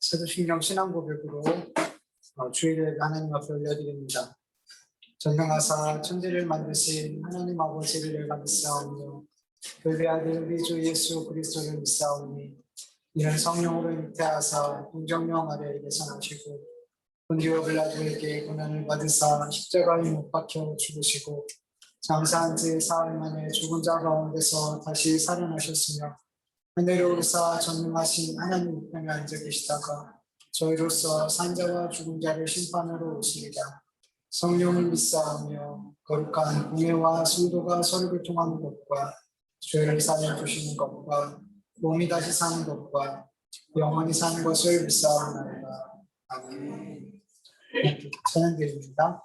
사도신경 신앙고백으로 주일을 하나님 앞에 올려드립니다. 전능하사 천지를 만드신 하나님 아버지를 내가 믿사오며 그의 아들 우리 주 예수 그리스도를 믿사오니 이는 성령으로 잉태하사 동정령 아래 계산하시고 본디오 빌라도에게 고난을 받으사 십자가에 못 박혀 죽으시고 장사한 지 사흘 만에 죽은 자 가운데서 다시 살아나셨으며 하늘에 오르사 전능하신 하나님 우편에 앉아 계시다가 저희로서 산자와 죽은 자를 심판하러 오시리라. 성령을 믿사오며 거룩한 공회와 성도가 서로 교통하는 것과 죄를 사하여 주시는 것과 몸이 다시 사는 것과 영원히 사는 것을 믿사옵나이다. 아멘. 찬양드립니다.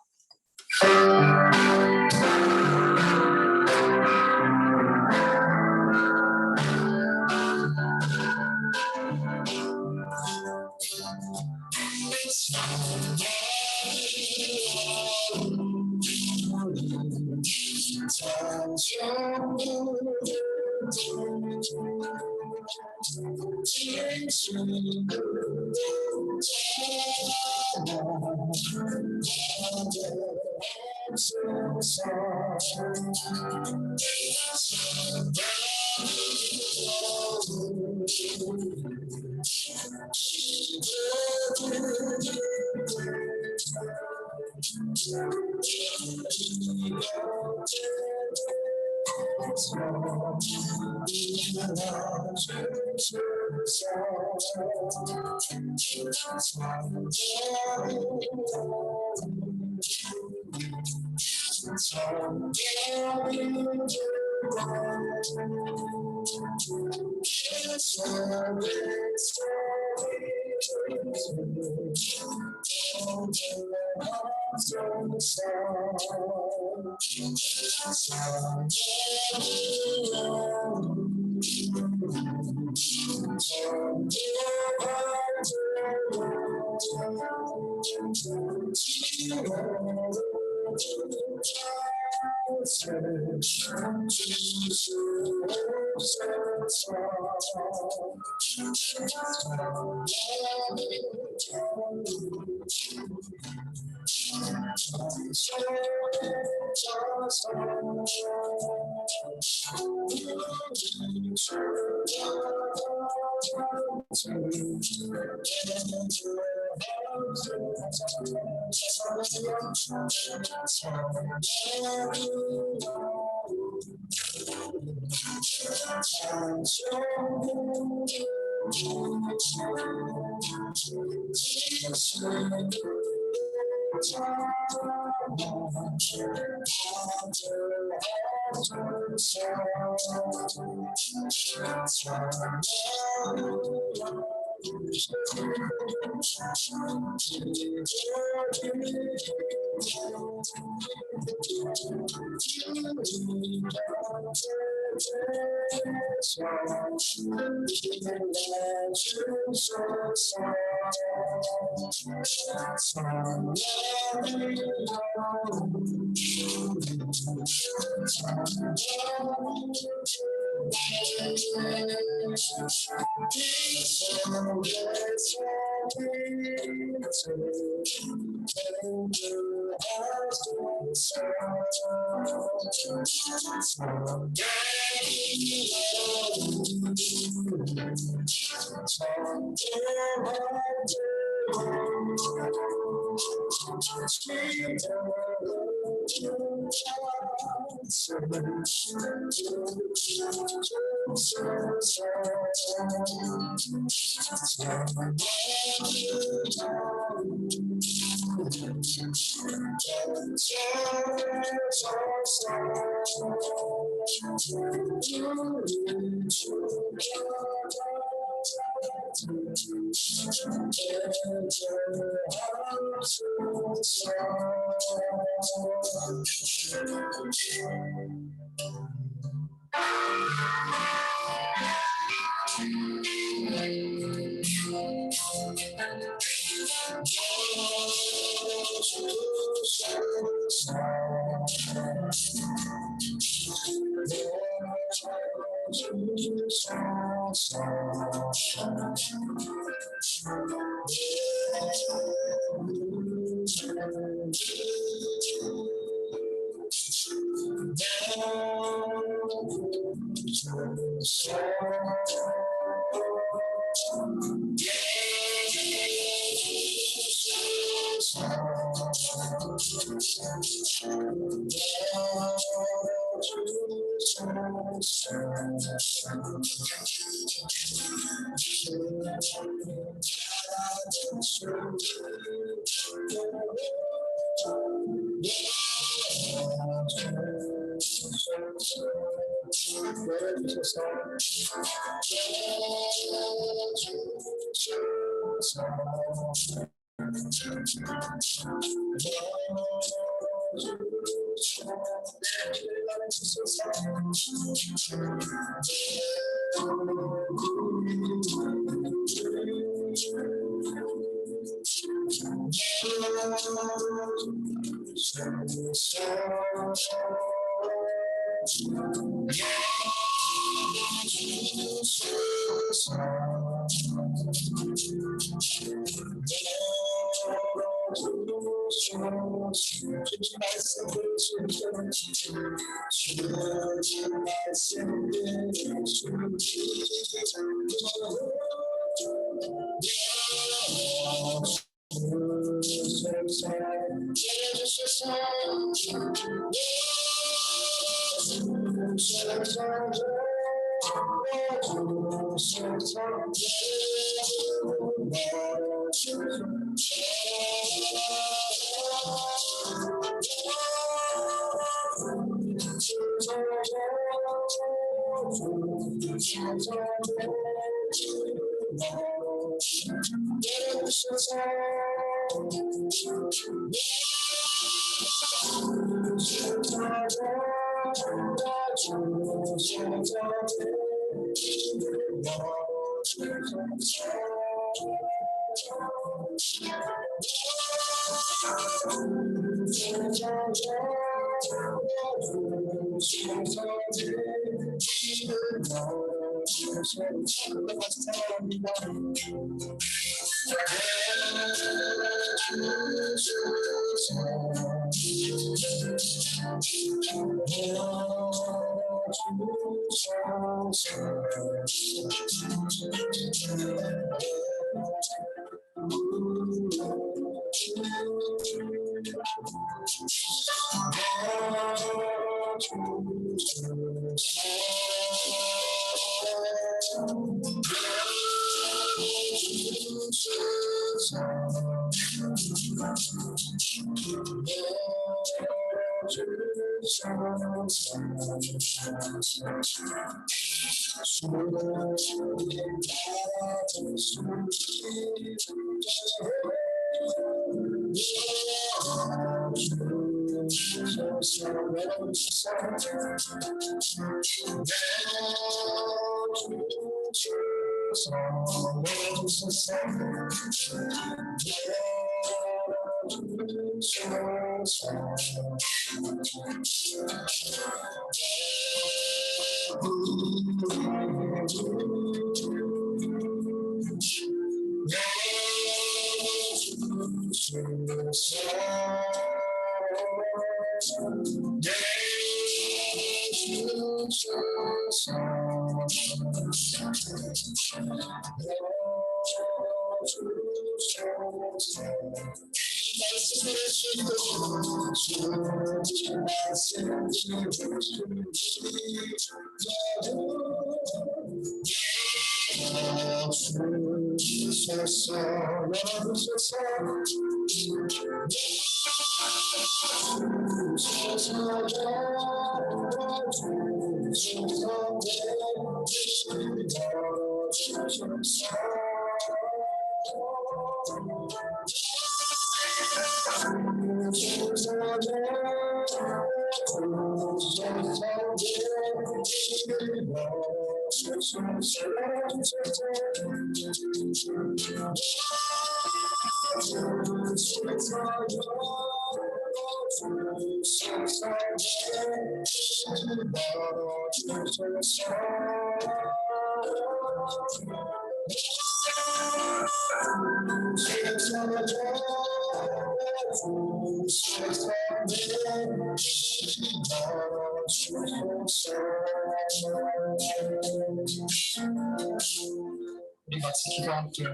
우리 같이 기도할게요.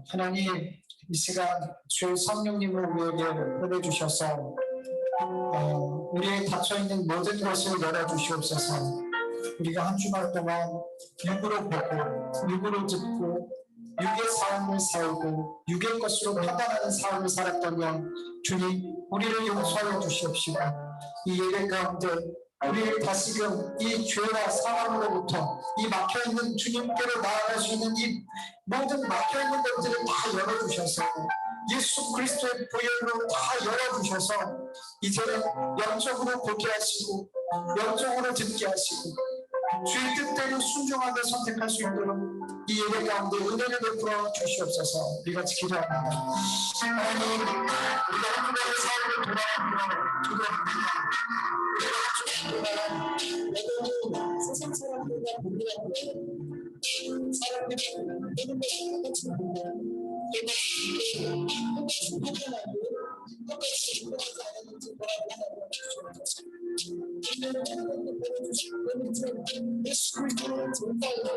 하나님, 이 시간 주 성령님을 우리에게 보내주셔서 우리의 닫혀있는 모든 것을 열어주시옵소서. 우리가 한 주말 동안 육으로 보고 육으로 듣고 육의 삶을 살고 육의 것으로 판단하는 삶을 살았다면 주님, 우리를 용서하여 주시옵시고 이 예배 가운데 우리를 다시금 이 죄와 사망으로부터 이 막혀있는 주님께로 나아갈 수 있는 이 모든 막혀있는 것들을 다 열어주셔서 예수 그리스도의 보혈로 다 열어주셔서 이제는 영적으로 보게 하시고 영적으로 듣게 하시고 주의 뜻대로 순종하며 선택할 수 있도록 이 예배 가운데 은혜를 베풀어 주시옵소서. 우리 같이 기도합니다. 하나님, 우리가 한 주간의 삶을 돌아보며 기도합니다. 세상 사람들과 분리하고 사람들이 모든 것을 똑같이 똑같이 인정하지 않았는지 돌아보고 예수 그리스도의 전파로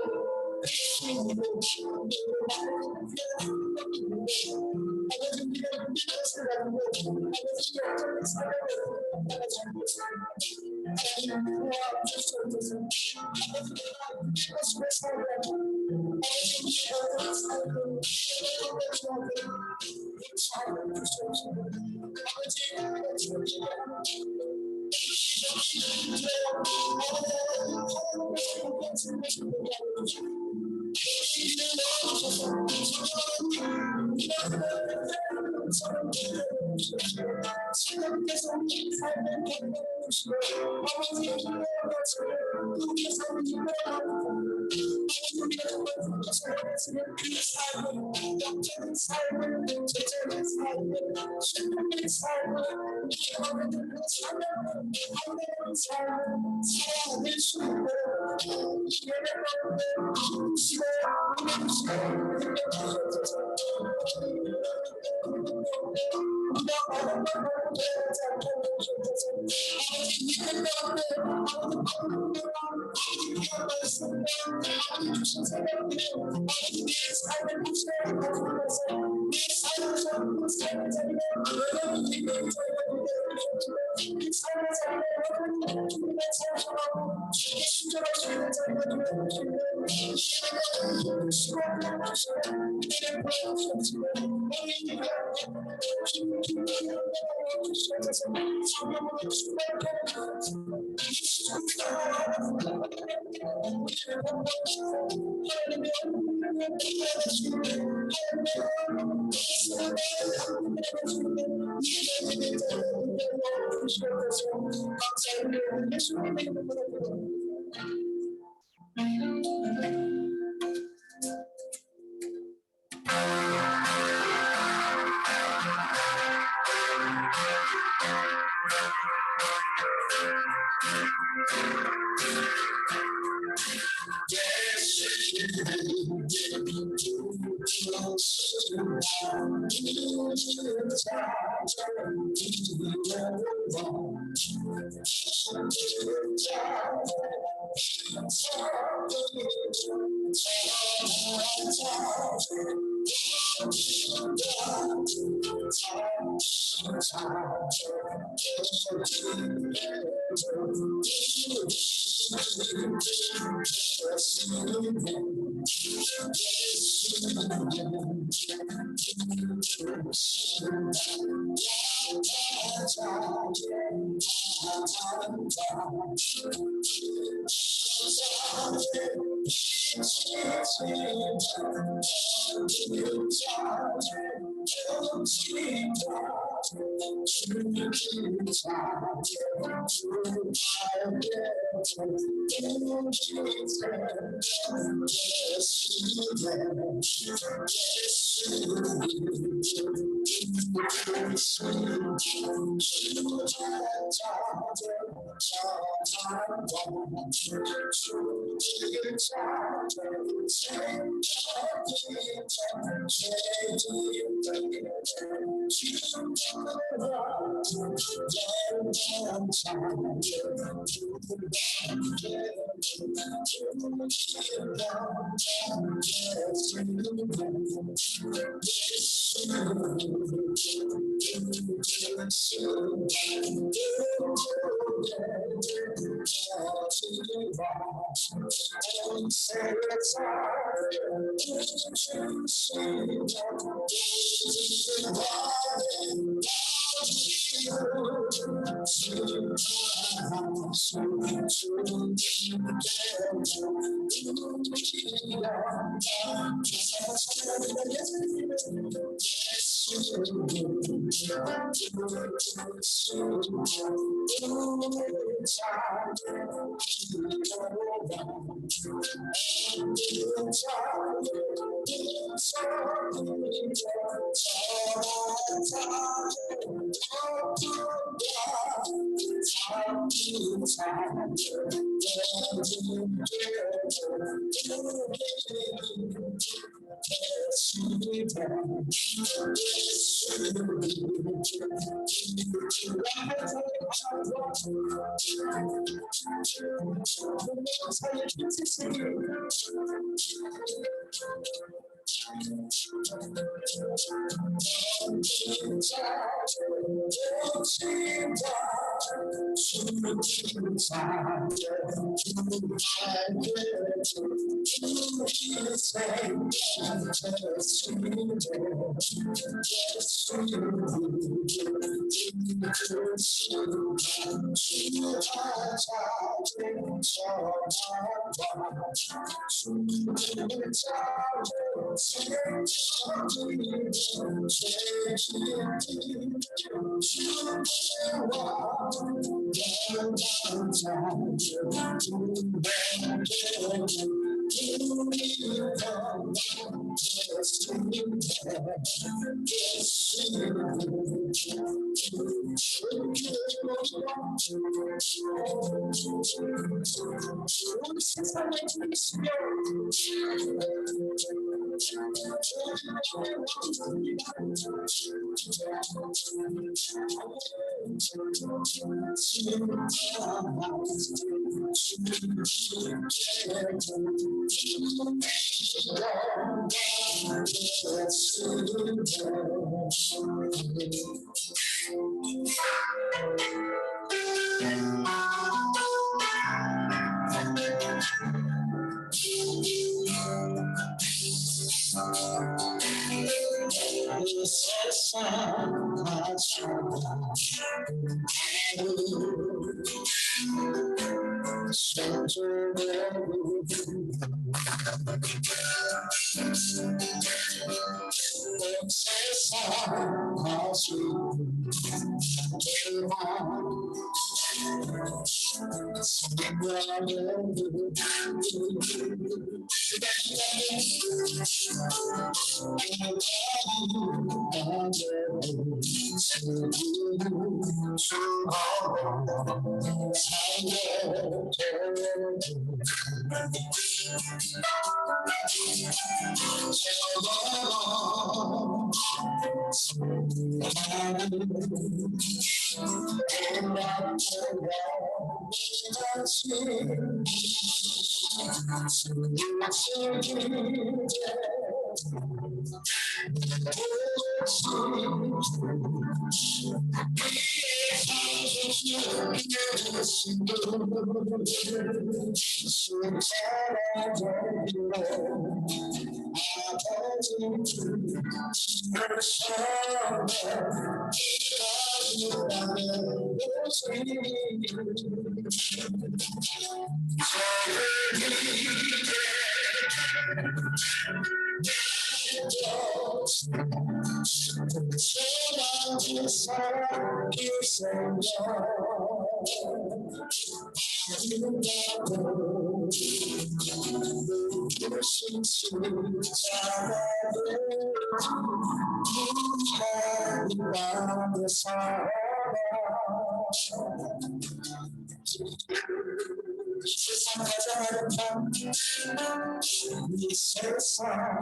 이 세상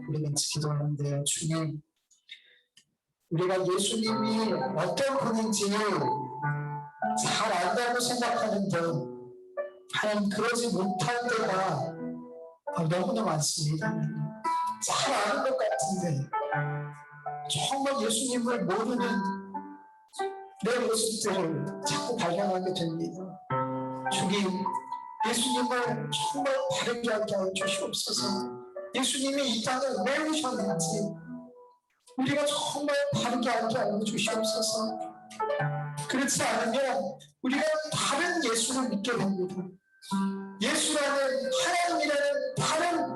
우리가 기도하는데 주님, 우리가 예수님이 어떤 분인지 잘 안다고 생각하는데 하나님 그러지 못할 때가 너무나 많습니다. 잘 아는 것 같은데 정말 예수님을 모르는 내 모습들을 자꾸 발견하게 됩니다. 주님, 예수님을 정말 바르게 하게 하여 주시옵소서. 예수님이 이 땅에 왜 오셨는지 우리가 정말 바르게 알게 하여 주시옵소서. 그렇지 않으면 우리가 다른 예수를 믿게 됩니다. 예수라는 하나님이라는 다른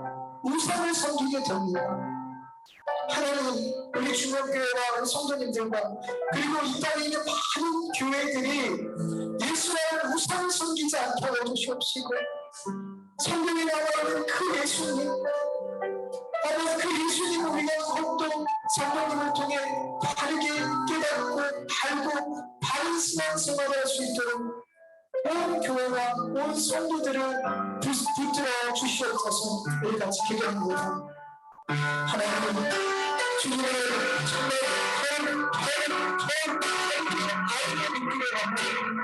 우상을 섬기게 됩니다. 하나님, 우리 중앙교회와 우리 성도님들과 그리고 이 땅에 있는 많은 교회들이 예수라는 우상을 섬기지 않게 하여 주시옵시고, 성경에 나와 있는 그 예수님, 아버지 그 예수님을 우리가 더욱더 성도님을 통해 바르게 깨닫고 알고 바른 신앙생활을 할 수 있도록 온 교회와 온 성도들을 붙들어 주시옵소서. 우리 같이 기도합니다. 하나님, 주님을 정말 알게 믿기를 원합니다.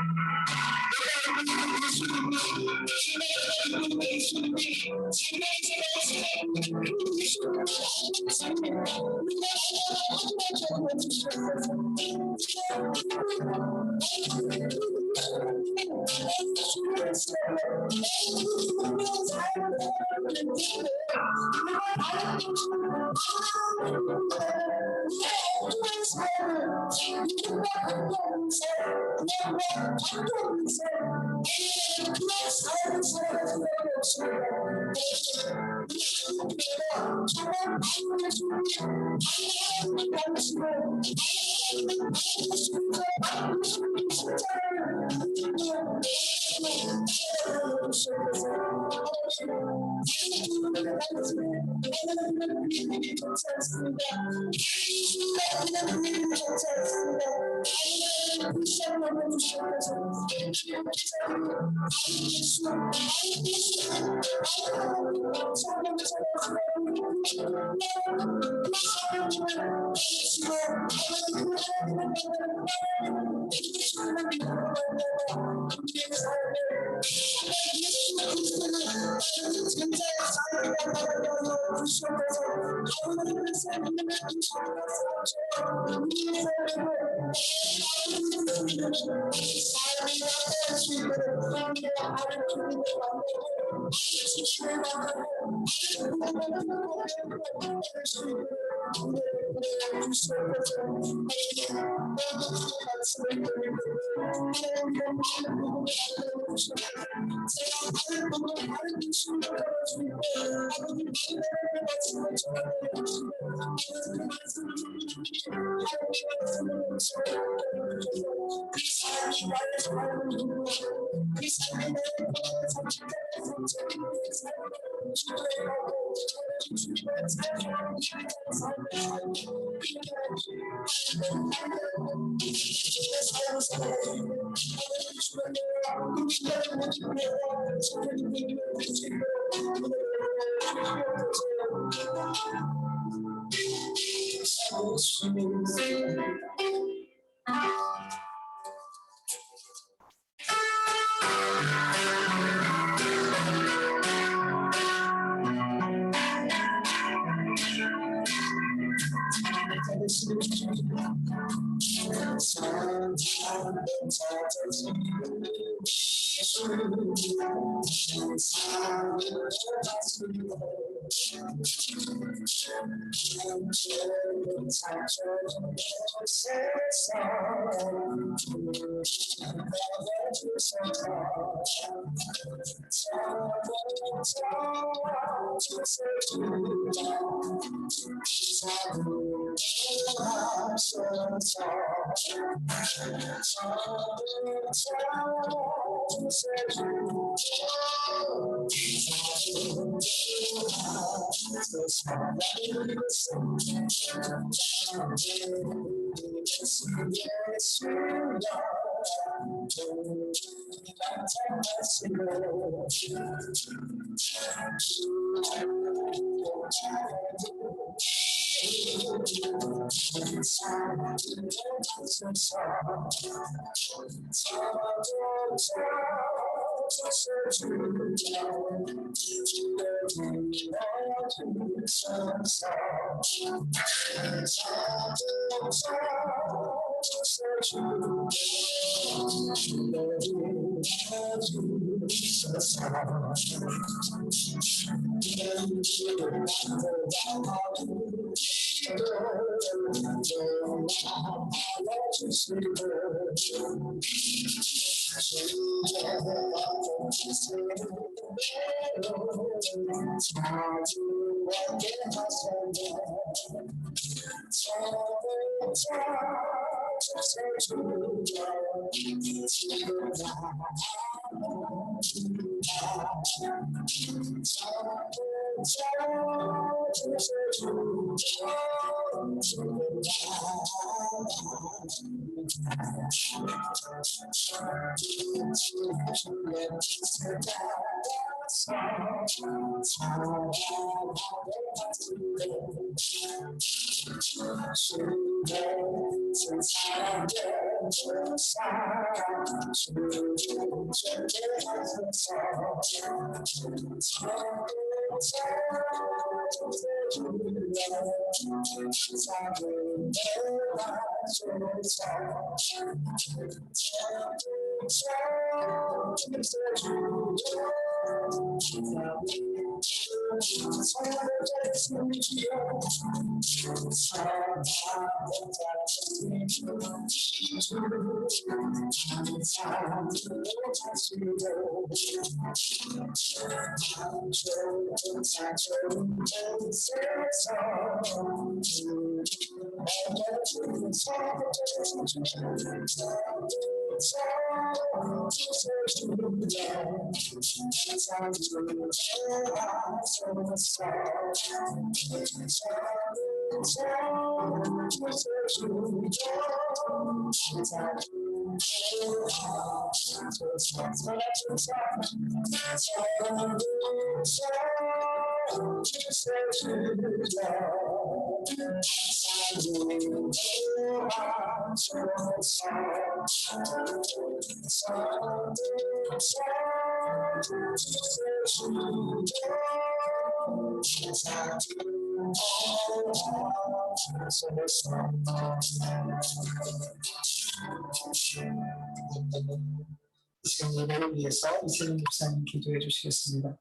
지금 예배를 위해서 이세림 목사님 기도해 주시겠습니다.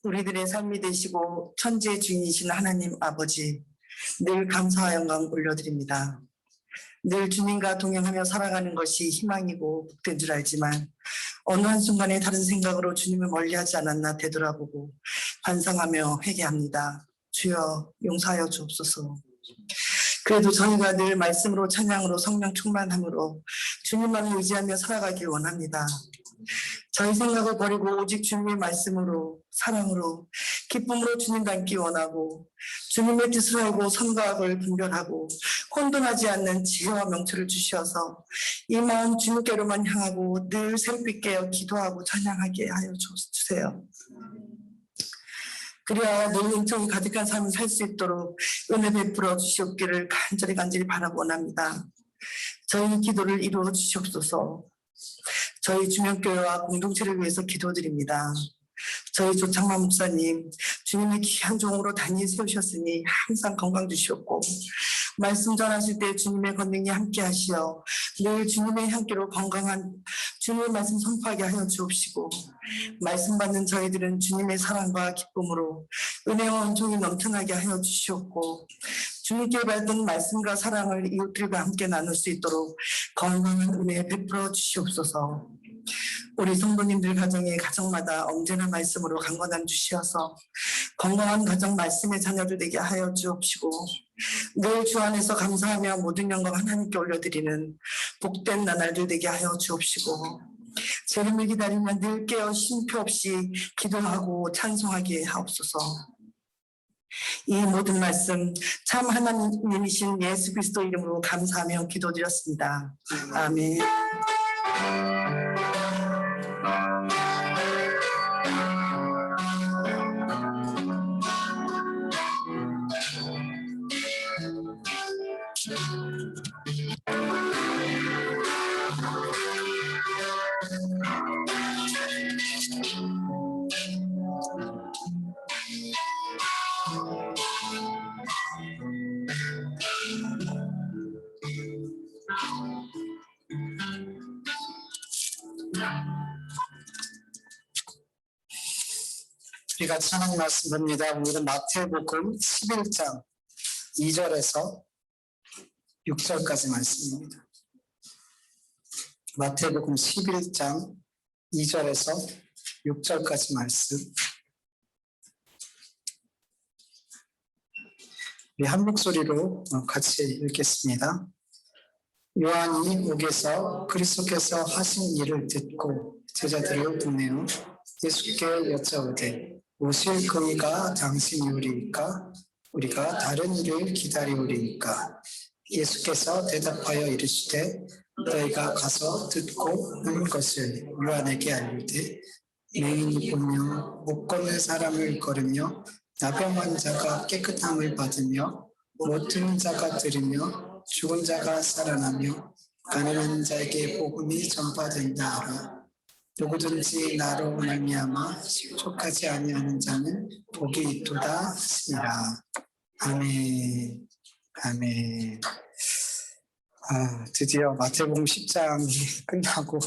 우리들의 삶이 되시고 천지의 주인이신 하나님 아버지, 늘 감사와 영광 올려드립니다. 늘 주님과 동행하며 살아가는 것이 희망이고 복된 줄 알지만 어느 한순간에 다른 생각으로 주님을 멀리하지 않았나 되돌아보고 반성하며 회개합니다. 주여 용서하여 주옵소서. 그래도 저희가 늘 말씀으로 찬양으로 성령 충만함으로 주님만을 의지하며 살아가길 원합니다. 저희 생각을 버리고 오직 주님의 말씀으로 사랑으로 기쁨으로 주님 닮기 원하고 주님의 뜻을 알고 선과 악을 분별하고 혼돈하지 않는 지혜와 명철을 주시어서 이 마음 주님께로만 향하고 늘 새롭게 깨어 기도하고 찬양하게 하여 주세요. 그래야 늘 은총이 가득한 삶을 살 수 있도록 은혜 베풀어 주시옵기를 간절히 바라고 원합니다. 저희 기도를 이루어 주시옵소서. 저희 주명교회와 공동체를 위해서 기도드립니다. 저희 조창만 목사님, 주님의 귀한 종으로 단히 세우셨으니 항상 건강 주시옵고 말씀 전하실 때 주님의 권능이 함께 하시어 늘 주님의 향기로 건강한 주님의 말씀 선포하게 하여 주옵시고 말씀 받는 저희들은 주님의 사랑과 기쁨으로 은혜와 은총이 넘쳐나게 하여 주시옵고 주님께 받은 말씀과 사랑을 이웃들과 함께 나눌 수 있도록 건강한 은혜 베풀어 주시옵소서. 우리 성도님들 가정에 가정마다 언제나 말씀으로 강건함 주시어서 건강한 가정 말씀의 자녀들 되게 하여 주옵시고 늘 주 안에서 감사하며 모든 영광 하나님께 올려드리는 복된 나날들 되게 하여 주옵시고 재림을 기다리며 늘 깨어 쉼표 없이 기도하고 찬송하게 하옵소서. 이 모든 말씀 참 하나님이신 예수 그리스도 이름으로 감사하며 기도드렸습니다. 아멘. 우리가 찬양 말씀입니다. 오늘은 마태복음 11장 2절에서 6절까지 말씀입니다. 마태복음 11장 2절에서 6절까지 말씀. 우리 한 목소리로 같이 읽겠습니다. 요한이 옥에서 그리스도께서 하신 일을 듣고 제자들을 보내어 예수께 여짜오되 오실 그이가 당신이오리이까 우리가 다른 이를 기다리오리이까. 예수께서 대답하여 이르시되 너희가 가서 듣고 온 것을 요한에게 알리되 맹인이 보며 못 걷는 사람을 걸으며 나병한 자가 깨끗함을 받으며 못 듣는 자가 들으며 죽은 자가 살아나며 가난한 자에게 복음이 전파된다 하라. 누구든지 나로 말미암아 실족하지 아니하는 자는 복이 있도다 하시니라. 아멘. 아멘. 드디어 마태복음 10장이 끝나고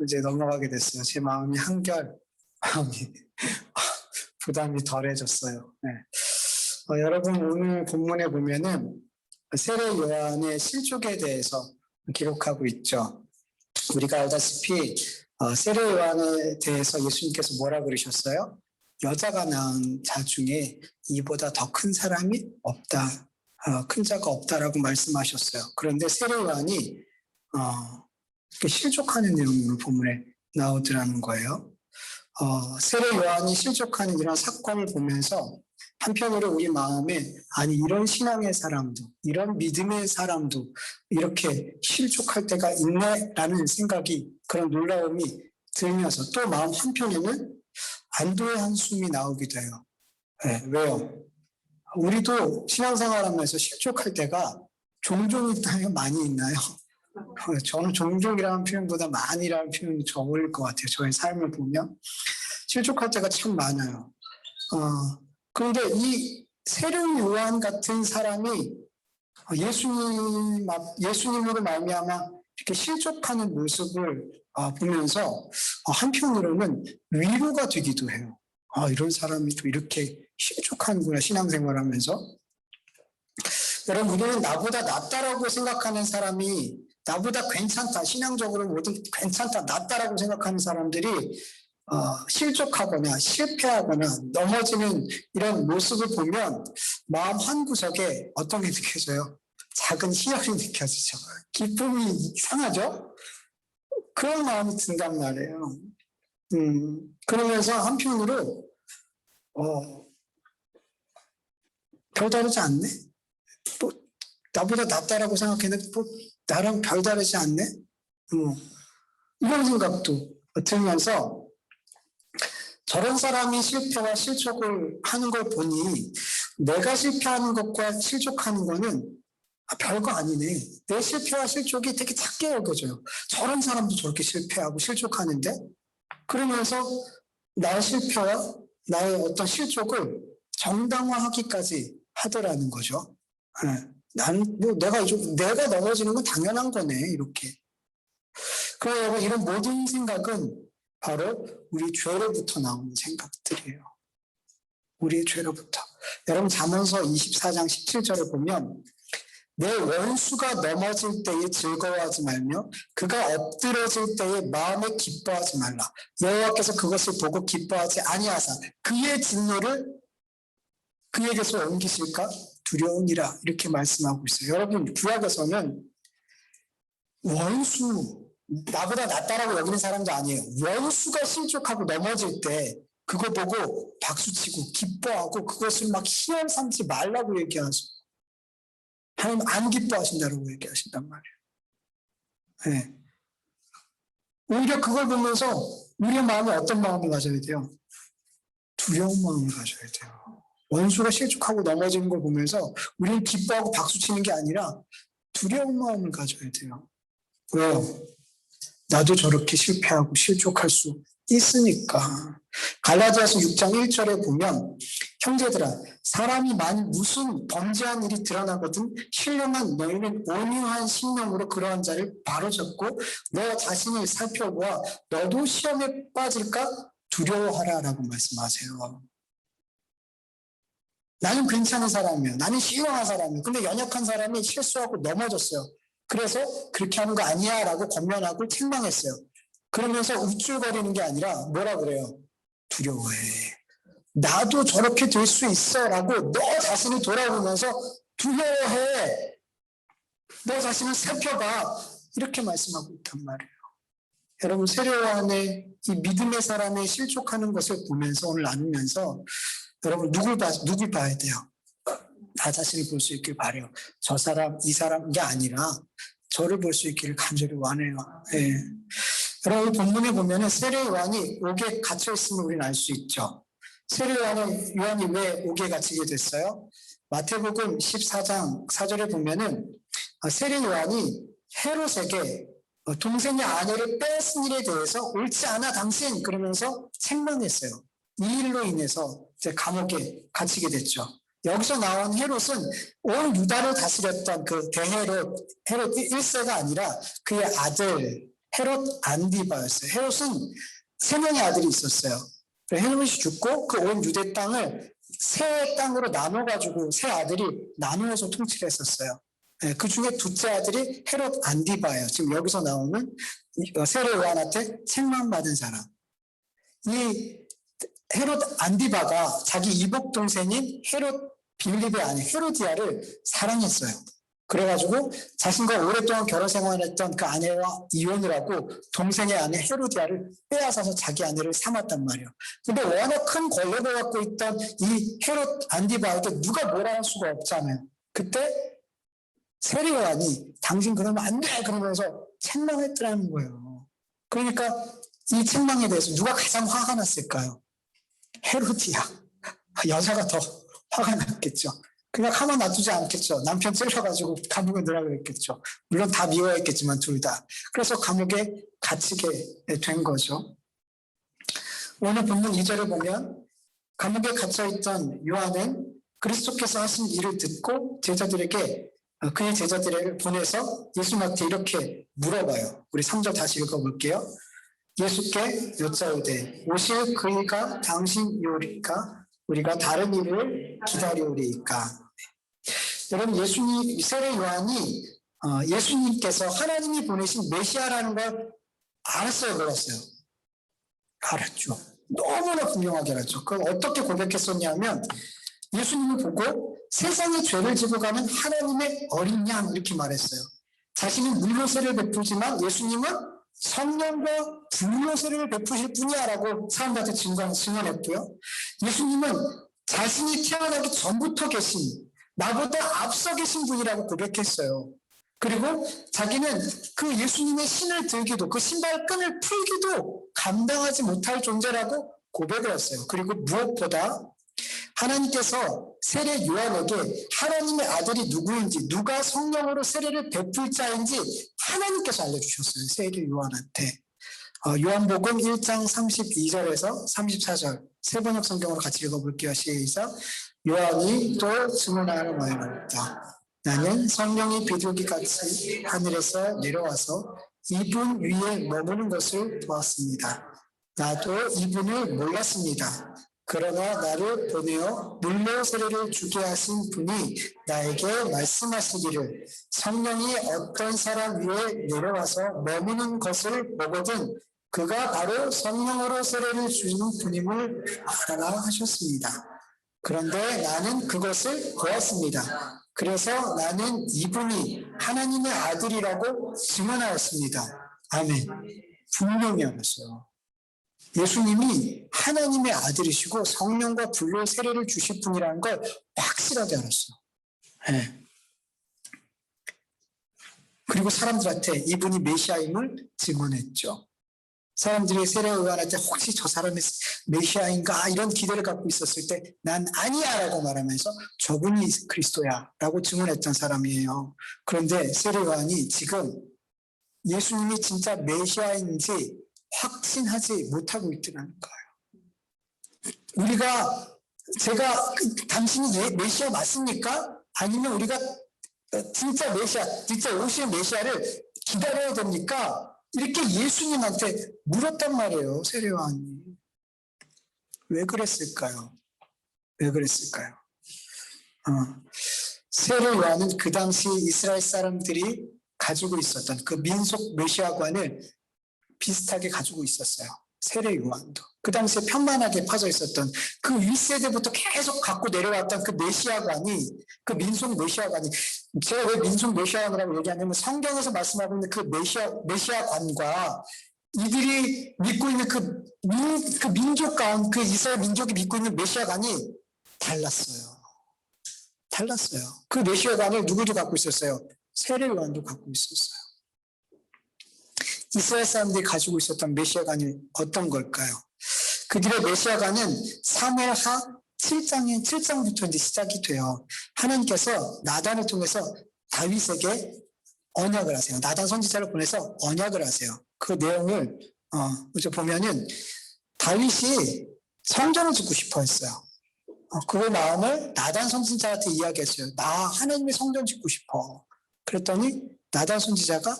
이제 넘어가게 됐어요. 제 마음이 한결 부담이 덜해졌어요. 네. 여러분 오늘 본문에 보면은 세례 요한의 실족에 대해서 기록하고 있죠. 우리가 알다시피 세례 요한에 대해서 예수님께서 뭐라 그러셨어요? 여자가 낳은 자 중에 이보다 더 큰 사람이 없다. 큰 자가 없다라고 말씀하셨어요. 그런데 세례 요한이 실족하는 내용으로 본문에 나오더라는 거예요. 세례 요한이 실족하는 이런 사건을 보면서 한편으로 우리 마음에 아니 이런 신앙의 사람도 이런 믿음의 사람도 이렇게 실족할 때가 있네라는 생각이 그런 놀라움이 들면서 또 마음 한편에는 안도의 한숨이 나오기도 해요. 네, 왜요? 우리도 신앙생활하면서 실족할 때가 종종 있나요? 많이 있나요? 저는 종종이라는 표현보다 많이라는 표현이 더 어울릴 것 같아요. 저의 삶을 보면 실족할 때가 참 많아요. 그런데 이 세례 요한 같은 사람이 예수님으로 말미암아 이렇게 실족하는 모습을 보면서 한편으로는 위로가 되기도 해요. 이런 사람이 또 이렇게 실족하는구나 신앙생활하면서. 여러분 우리는 나보다 낫다라고 생각하는 사람이 나보다 괜찮다 신앙적으로 뭐든 괜찮다 낫다라고 생각하는 사람들이 실족하거나 실패하거나 넘어지는 이런 모습을 보면 마음 한구석에 어떤 게 느껴져요? 작은 희열이 느껴지죠. 기쁨이 이상하죠? 그런 마음이 든단 말이에요. 그러면서 한편으로 별다르지 않네? 뭐 나보다 낫다라고 생각했는데 뭐 나랑 별다르지 않네? 이런 생각도 들면서 저런 사람이 실패와 실족을 하는 걸 보니 내가 실패하는 것과 실족하는 거는 별거 아니네. 내 실패와 실족이 되게 작게 여겨져요. 저런 사람도 저렇게 실패하고 실족하는데 그러면서 나의 실패와 나의 어떤 실족을 정당화하기까지 하더라는 거죠. 나는 뭐 내가 넘어지는 건 당연한 거네 이렇게. 그래서 이런 모든 생각은 바로 우리 죄로부터 나오는 생각들이에요. 우리의 죄로부터. 여러분 잠언서 24장 17절을 보면 내 원수가 넘어질 때에 즐거워하지 말며 그가 엎드러질 때에 마음에 기뻐하지 말라. 여호와께서 그것을 보고 기뻐하지 아니하사 그의 진노를 그에게서 옮기실까 두려우니라 이렇게 말씀하고 있어요. 여러분 구약에서는 원수 나보다 낫다라고 여기는 사람도 아니에요. 원수가 실족하고 넘어질 때 그거 보고 박수치고 기뻐하고 그것을 막 희열 삼지 말라고 얘기하죠. 하나님 안 기뻐하신다고 얘기하신단 말이에요. 네. 오히려 그걸 보면서 우리의 마음에 어떤 마음을 가져야 돼요? 두려운 마음을 가져야 돼요. 원수가 실족하고 넘어지는 걸 보면서 우리는 기뻐하고 박수치는 게 아니라 두려운 마음을 가져야 돼요. 왜요? 나도 저렇게 실패하고 실족할 수 있으니까. 갈라디아서 6장 1절에 보면 형제들아 사람이 만일 무슨 범죄한 일이 드러나거든 신령한 너희는 온유한 심령으로 그러한 자를 바로잡고 너 자신을 살펴보아 너도 시험에 빠질까 두려워하라 라고 말씀하세요. 나는 괜찮은 사람이에요. 나는 신령한 사람이에요. 근데 연약한 사람이 실수하고 넘어졌어요. 그래서 그렇게 하는 거 아니야 라고 권면하고 책망했어요. 그러면서 우쭐거리는 게 아니라 뭐라 그래요? 두려워해. 나도 저렇게 될 수 있어 라고 너 자신을 돌아보면서 두려워해. 너 자신을 살펴봐. 이렇게 말씀하고 있단 말이에요. 여러분 세례 요한의 이 믿음의 사람의 실족하는 것을 보면서 오늘 나누면서 여러분 누굴 봐야 돼요? 나 자신을 볼 수 있길 바라요. 저 사람, 이 사람 게 아니라 저를 볼 수 있기를 간절히 원해요. 네. 여러분 본문에 보면은 세례 요한이 옥에 갇혀 있음을 우리는 알 수 있죠. 세례 요한이 왜 옥에 갇히게 됐어요? 마태복음 14장 4절에 보면은 세례 요한이 헤롯에게 동생의 아내를 뺏은 일에 대해서 옳지 않아 당신 그러면서 책망했어요. 이 일로 인해서 이제 감옥에 갇히게 됐죠. 여기서 나온 헤롯은 온 유다를 다스렸던 그 대헤롯, 헤롯 1세가 아니라 그의 아들 헤롯 안디바였어요. 헤롯은 3명의 아들이 있었어요. 헤롯이 죽고 그 온 유대 땅을 세 땅으로 나눠가지고 세 아들이 나누어서 통치를 했었어요. 그 중에 둘째 아들이 헤롯 안디바예요. 지금 여기서 나오는 세례 요한한테 책망받은 사람. 이 헤롯 안디바가 자기 이복 동생인 헤롯 빌립의 아내 헤로디아를 사랑했어요. 그래가지고 자신과 오랫동안 결혼 생활했던 그 아내와 이혼을 하고 동생의 아내 헤로디아를 빼앗아서 자기 아내를 삼았단 말이에요. 근데 워낙 큰 권력을 갖고 있던 이 헤롯 안디바에게 누가 뭐라 할 수가 없잖아요. 그때 세례 요한이 당신 그러면 안 돼! 그러면서 책망했더라는 거예요. 그러니까 이 책망에 대해서 누가 가장 화가 났을까요? 헤로디아. 여자가 더 화가 났겠죠. 그냥 가만 놔두지 않겠죠. 남편 찔러가지고 감옥에 넣으라고 했겠죠. 물론 다 미워했겠지만 둘 다. 그래서 감옥에 갇히게 된 거죠. 오늘 본문 2절을 보면 감옥에 갇혀있던 요한은 그리스도께서 하신 일을 듣고 제자들에게 그의 제자들을 보내서 예수님한테 이렇게 물어봐요. 우리 3절 다시 읽어볼게요. 예수께 여짜오되 오실 그이가 당신이오리까 우리가 다른 일을 기다리오리까. 여러분 예수님 세례 요한이 예수님께서 하나님이 보내신 메시아라는 걸 알았어요, 몰랐어요? 알았죠. 너무나 분명하게 알았죠. 그걸 어떻게 고백했었냐면 예수님을 보고 세상의 죄를 지고 가는 하나님의 어린 양 이렇게 말했어요. 자신은 물로세를 베풀지만 예수님은 성령과 불로세를 베푸실 분이야라고 사람들한테 증언했고요. 예수님은 자신이 태어나기 전부터 계신 나보다 앞서 계신 분이라고 고백했어요. 그리고 자기는 그 예수님의 신을 들기도 그 신발끈을 풀기도 감당하지 못할 존재라고 고백을 했어요. 그리고 무엇보다 하나님께서 세례 요한에게 하나님의 아들이 누구인지 누가 성령으로 세례를 베풀 자인지 하나님께서 알려주셨어요. 세례 요한한테. 요한복음 1장 32절에서 34절 세번역 성경으로 같이 읽어볼게요. 시작. 요한이 또 증언하러 말했다. 나는 성령이 비둘기같이 하늘에서 내려와서 이분 위에 머무는 것을 보았습니다. 나도 이분을 몰랐습니다. 그러나 나를 보내어 물로 세례를 주게 하신 분이 나에게 말씀하시기를 성령이 어떤 사람 위에 내려와서 머무는 것을 보거든 그가 바로 성령으로 세례를 주시는 분임을 알아라 하셨습니다. 그런데 나는 그것을 보았습니다. 그래서 나는 이분이 하나님의 아들이라고 증언하였습니다. 아멘. 분명히 알았어요. 예수님이 하나님의 아들이시고 성령과 불로 세례를 주실 분이라는 걸 확실하게 알았어요. 네. 그리고 사람들한테 이분이 메시아임을 증언했죠. 사람들이 세례 요한할 때 혹시 저 사람이 메시아인가 이런 기대를 갖고 있었을 때 난 아니야 라고 말하면서 저분이 그리스도야 라고 증언했던 사람이에요. 그런데 세례 요한이 지금 예수님이 진짜 메시아인지 확신하지 못하고 있더라는 거예요. 제가 당신이 메시아 맞습니까? 아니면 우리가 진짜 메시아, 진짜 오실 메시아를 기다려야 됩니까? 이렇게 예수님한테 물었단 말이에요. 세례 요한이. 왜 그랬을까요? 왜 그랬을까요? 세례 요한은 그 당시 이스라엘 사람들이 가지고 있었던 그 민속 메시아관을 비슷하게 가지고 있었어요. 세례 요한도. 그 당시에 편만하게 퍼져 있었던 그 윗세대부터 계속 갖고 내려왔던 그 메시아관이, 그 민속 메시아관이, 제가 왜 민속 메시아관이라고 얘기하냐면 성경에서 말씀하고 있는 그 메시아관과 이들이 믿고 있는 그 민족 가운, 그 이스라엘 민족이 믿고 있는 메시아관이 달랐어요. 그 메시아관을 누구도 갖고 있었어요? 세례 요한도 갖고 있었어요. 이스라엘 사람들이 가지고 있었던 메시아관이 어떤 걸까요? 그들의 메시아관은 사무엘하 7장부터 이제 시작이 돼요. 하나님께서 나단을 통해서 다윗에게 언약을 하세요. 나단 선지자를 보내서 언약을 하세요. 그 내용을 이제 보면은 다윗이 성전을 짓고 싶어 했어요. 그 마음을 나단 선지자한테 이야기했어요. 나 하나님의 성전 짓고 싶어. 그랬더니 나단 선지자가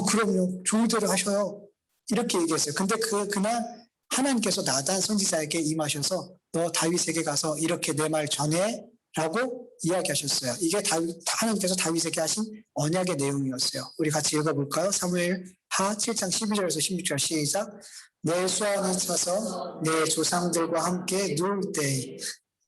그럼요. 좋은 대로 하셔요. 이렇게 얘기했어요. 근데 그날 하나님께서 나단 선지자에게 임하셔서 너 다윗에게 가서 이렇게 내 말 전해. 라고 이야기하셨어요. 이게 하나님께서 다윗에게 하신 언약의 내용이었어요. 우리 같이 읽어볼까요? 사무엘하 7장 12절에서 16절 시작. 내 수완을 차서 내 조상들과 함께 누울 때에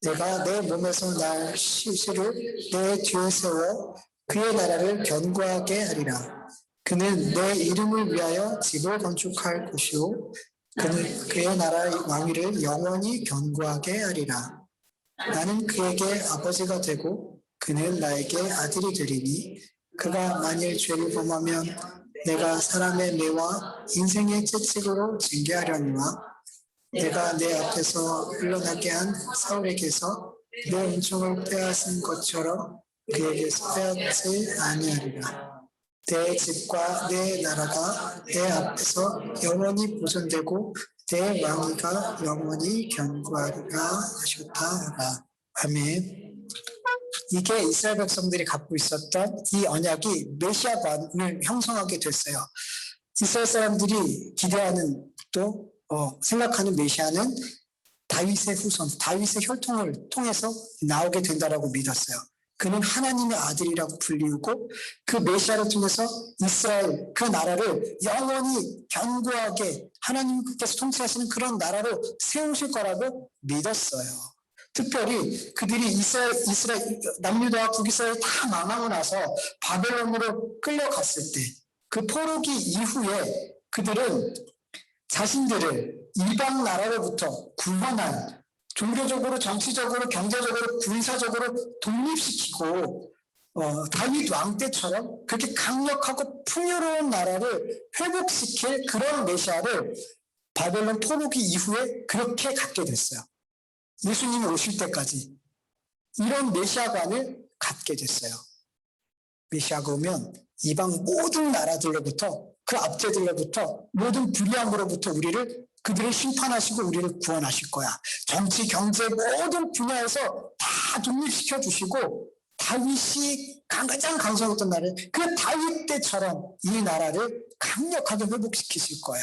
내가 내 몸에서 날 시시를 내 뒤에 세워 그의 나라를 견고하게 하리라. 그는 내 이름을 위하여 집을 건축할 것이요 그는 그의 나라의 왕위를 영원히 견고하게 하리라. 나는 그에게 아버지가 되고 그는 나에게 아들이 되리니 그가 만일 죄를 범하면 내가 사람의 뇌와 인생의 채찍으로 징계하려니와 내가 내 앞에서 흘러나게 한 사울에게서 내 은총을 빼앗은 것처럼 그에게서 빼앗지 아니하리라. 내 집과 내 나라가 내 앞에서 영원히 보존되고 내 왕위가 영원히 견고하리라 하셨다. 아멘. 이게 이스라엘 백성들이 갖고 있었던 이 언약이 메시아관을 형성하게 됐어요. 이스라엘 사람들이 기대하는 또 생각하는 메시아는 다윗의 후손, 다윗의 혈통을 통해서 나오게 된다라고 믿었어요. 그는 하나님의 아들이라고 불리우고 그 메시아를 통해서 이스라엘 그 나라를 영원히 견고하게 하나님께서 통치하시는 그런 나라로 세우실 거라고 믿었어요. 특별히 그들이 이스라엘 남유다와 북이스라엘 다 망하고 나서 바벨론으로 끌려갔을 때 그 포로기 이후에 그들은 자신들을 이방 나라로부터 구원한 종교적으로, 정치적으로, 경제적으로, 군사적으로 독립시키고 다윗 왕 때처럼 그렇게 강력하고 풍요로운 나라를 회복시킬 그런 메시아를 바벨론 포로기 이후에 그렇게 갖게 됐어요. 예수님이 오실 때까지 이런 메시아관을 갖게 됐어요. 메시아가 오면 이방 모든 나라들로부터 그 압제들로부터 모든 불의함으로부터 우리를 그들을 심판하시고 우리를 구원하실 거야. 정치, 경제 모든 분야에서 다 독립시켜 주시고 다윗이 가장 강성했던 나라를 그 다윗 때처럼 이 나라를 강력하게 회복시키실 거야.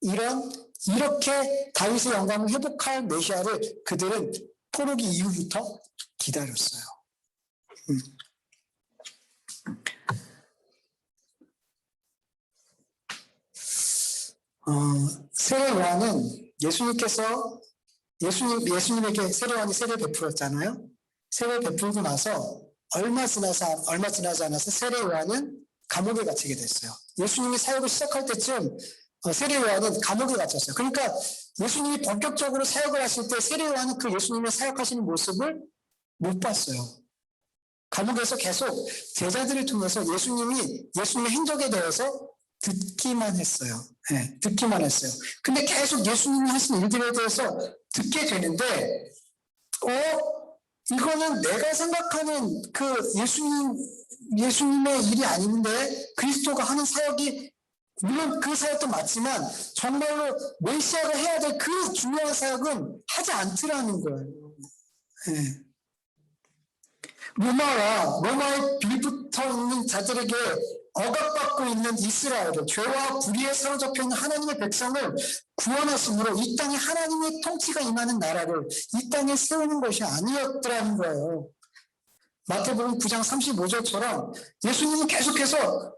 이렇게 다윗의 영광을 회복할 메시아를 그들은 포로기 이후부터 기다렸어요. 세례요한은 예수님에게 세례요한이 세례 베풀었잖아요. 세례 베풀고 나서 얼마 지나지 않아서 세례요한은 감옥에 갇히게 됐어요. 예수님이 사역을 시작할 때쯤 세례요한은 감옥에 갇혔어요. 그러니까 예수님이 본격적으로 사역을 하실 때 세례요한은 그 예수님의 사역하시는 모습을 못 봤어요. 감옥에서 계속 제자들을 통해서 예수님의 행적에 대해서 듣기만 했어요. 네, 듣기만 했어요. 근데 계속 예수님이 하신 일들에 대해서 듣게 되는데, 이거는 내가 생각하는 그 예수님의 일이 아닌데, 그리스도가 하는 사역이, 물론 그 사역도 맞지만, 정말로 메시아가 해야 될 그 중요한 사역은 하지 않더라는 거예요. 네. 로마에 빌붙어 있는 자들에게 억압받고 있는 이스라엘을 죄와 불의에 사로잡혀 있는 하나님의 백성을 구원하심으로 이 땅에 하나님의 통치가 임하는 나라를 이 땅에 세우는 것이 아니었더라는 거예요. 마태복음 9장 35절처럼 예수님은 계속해서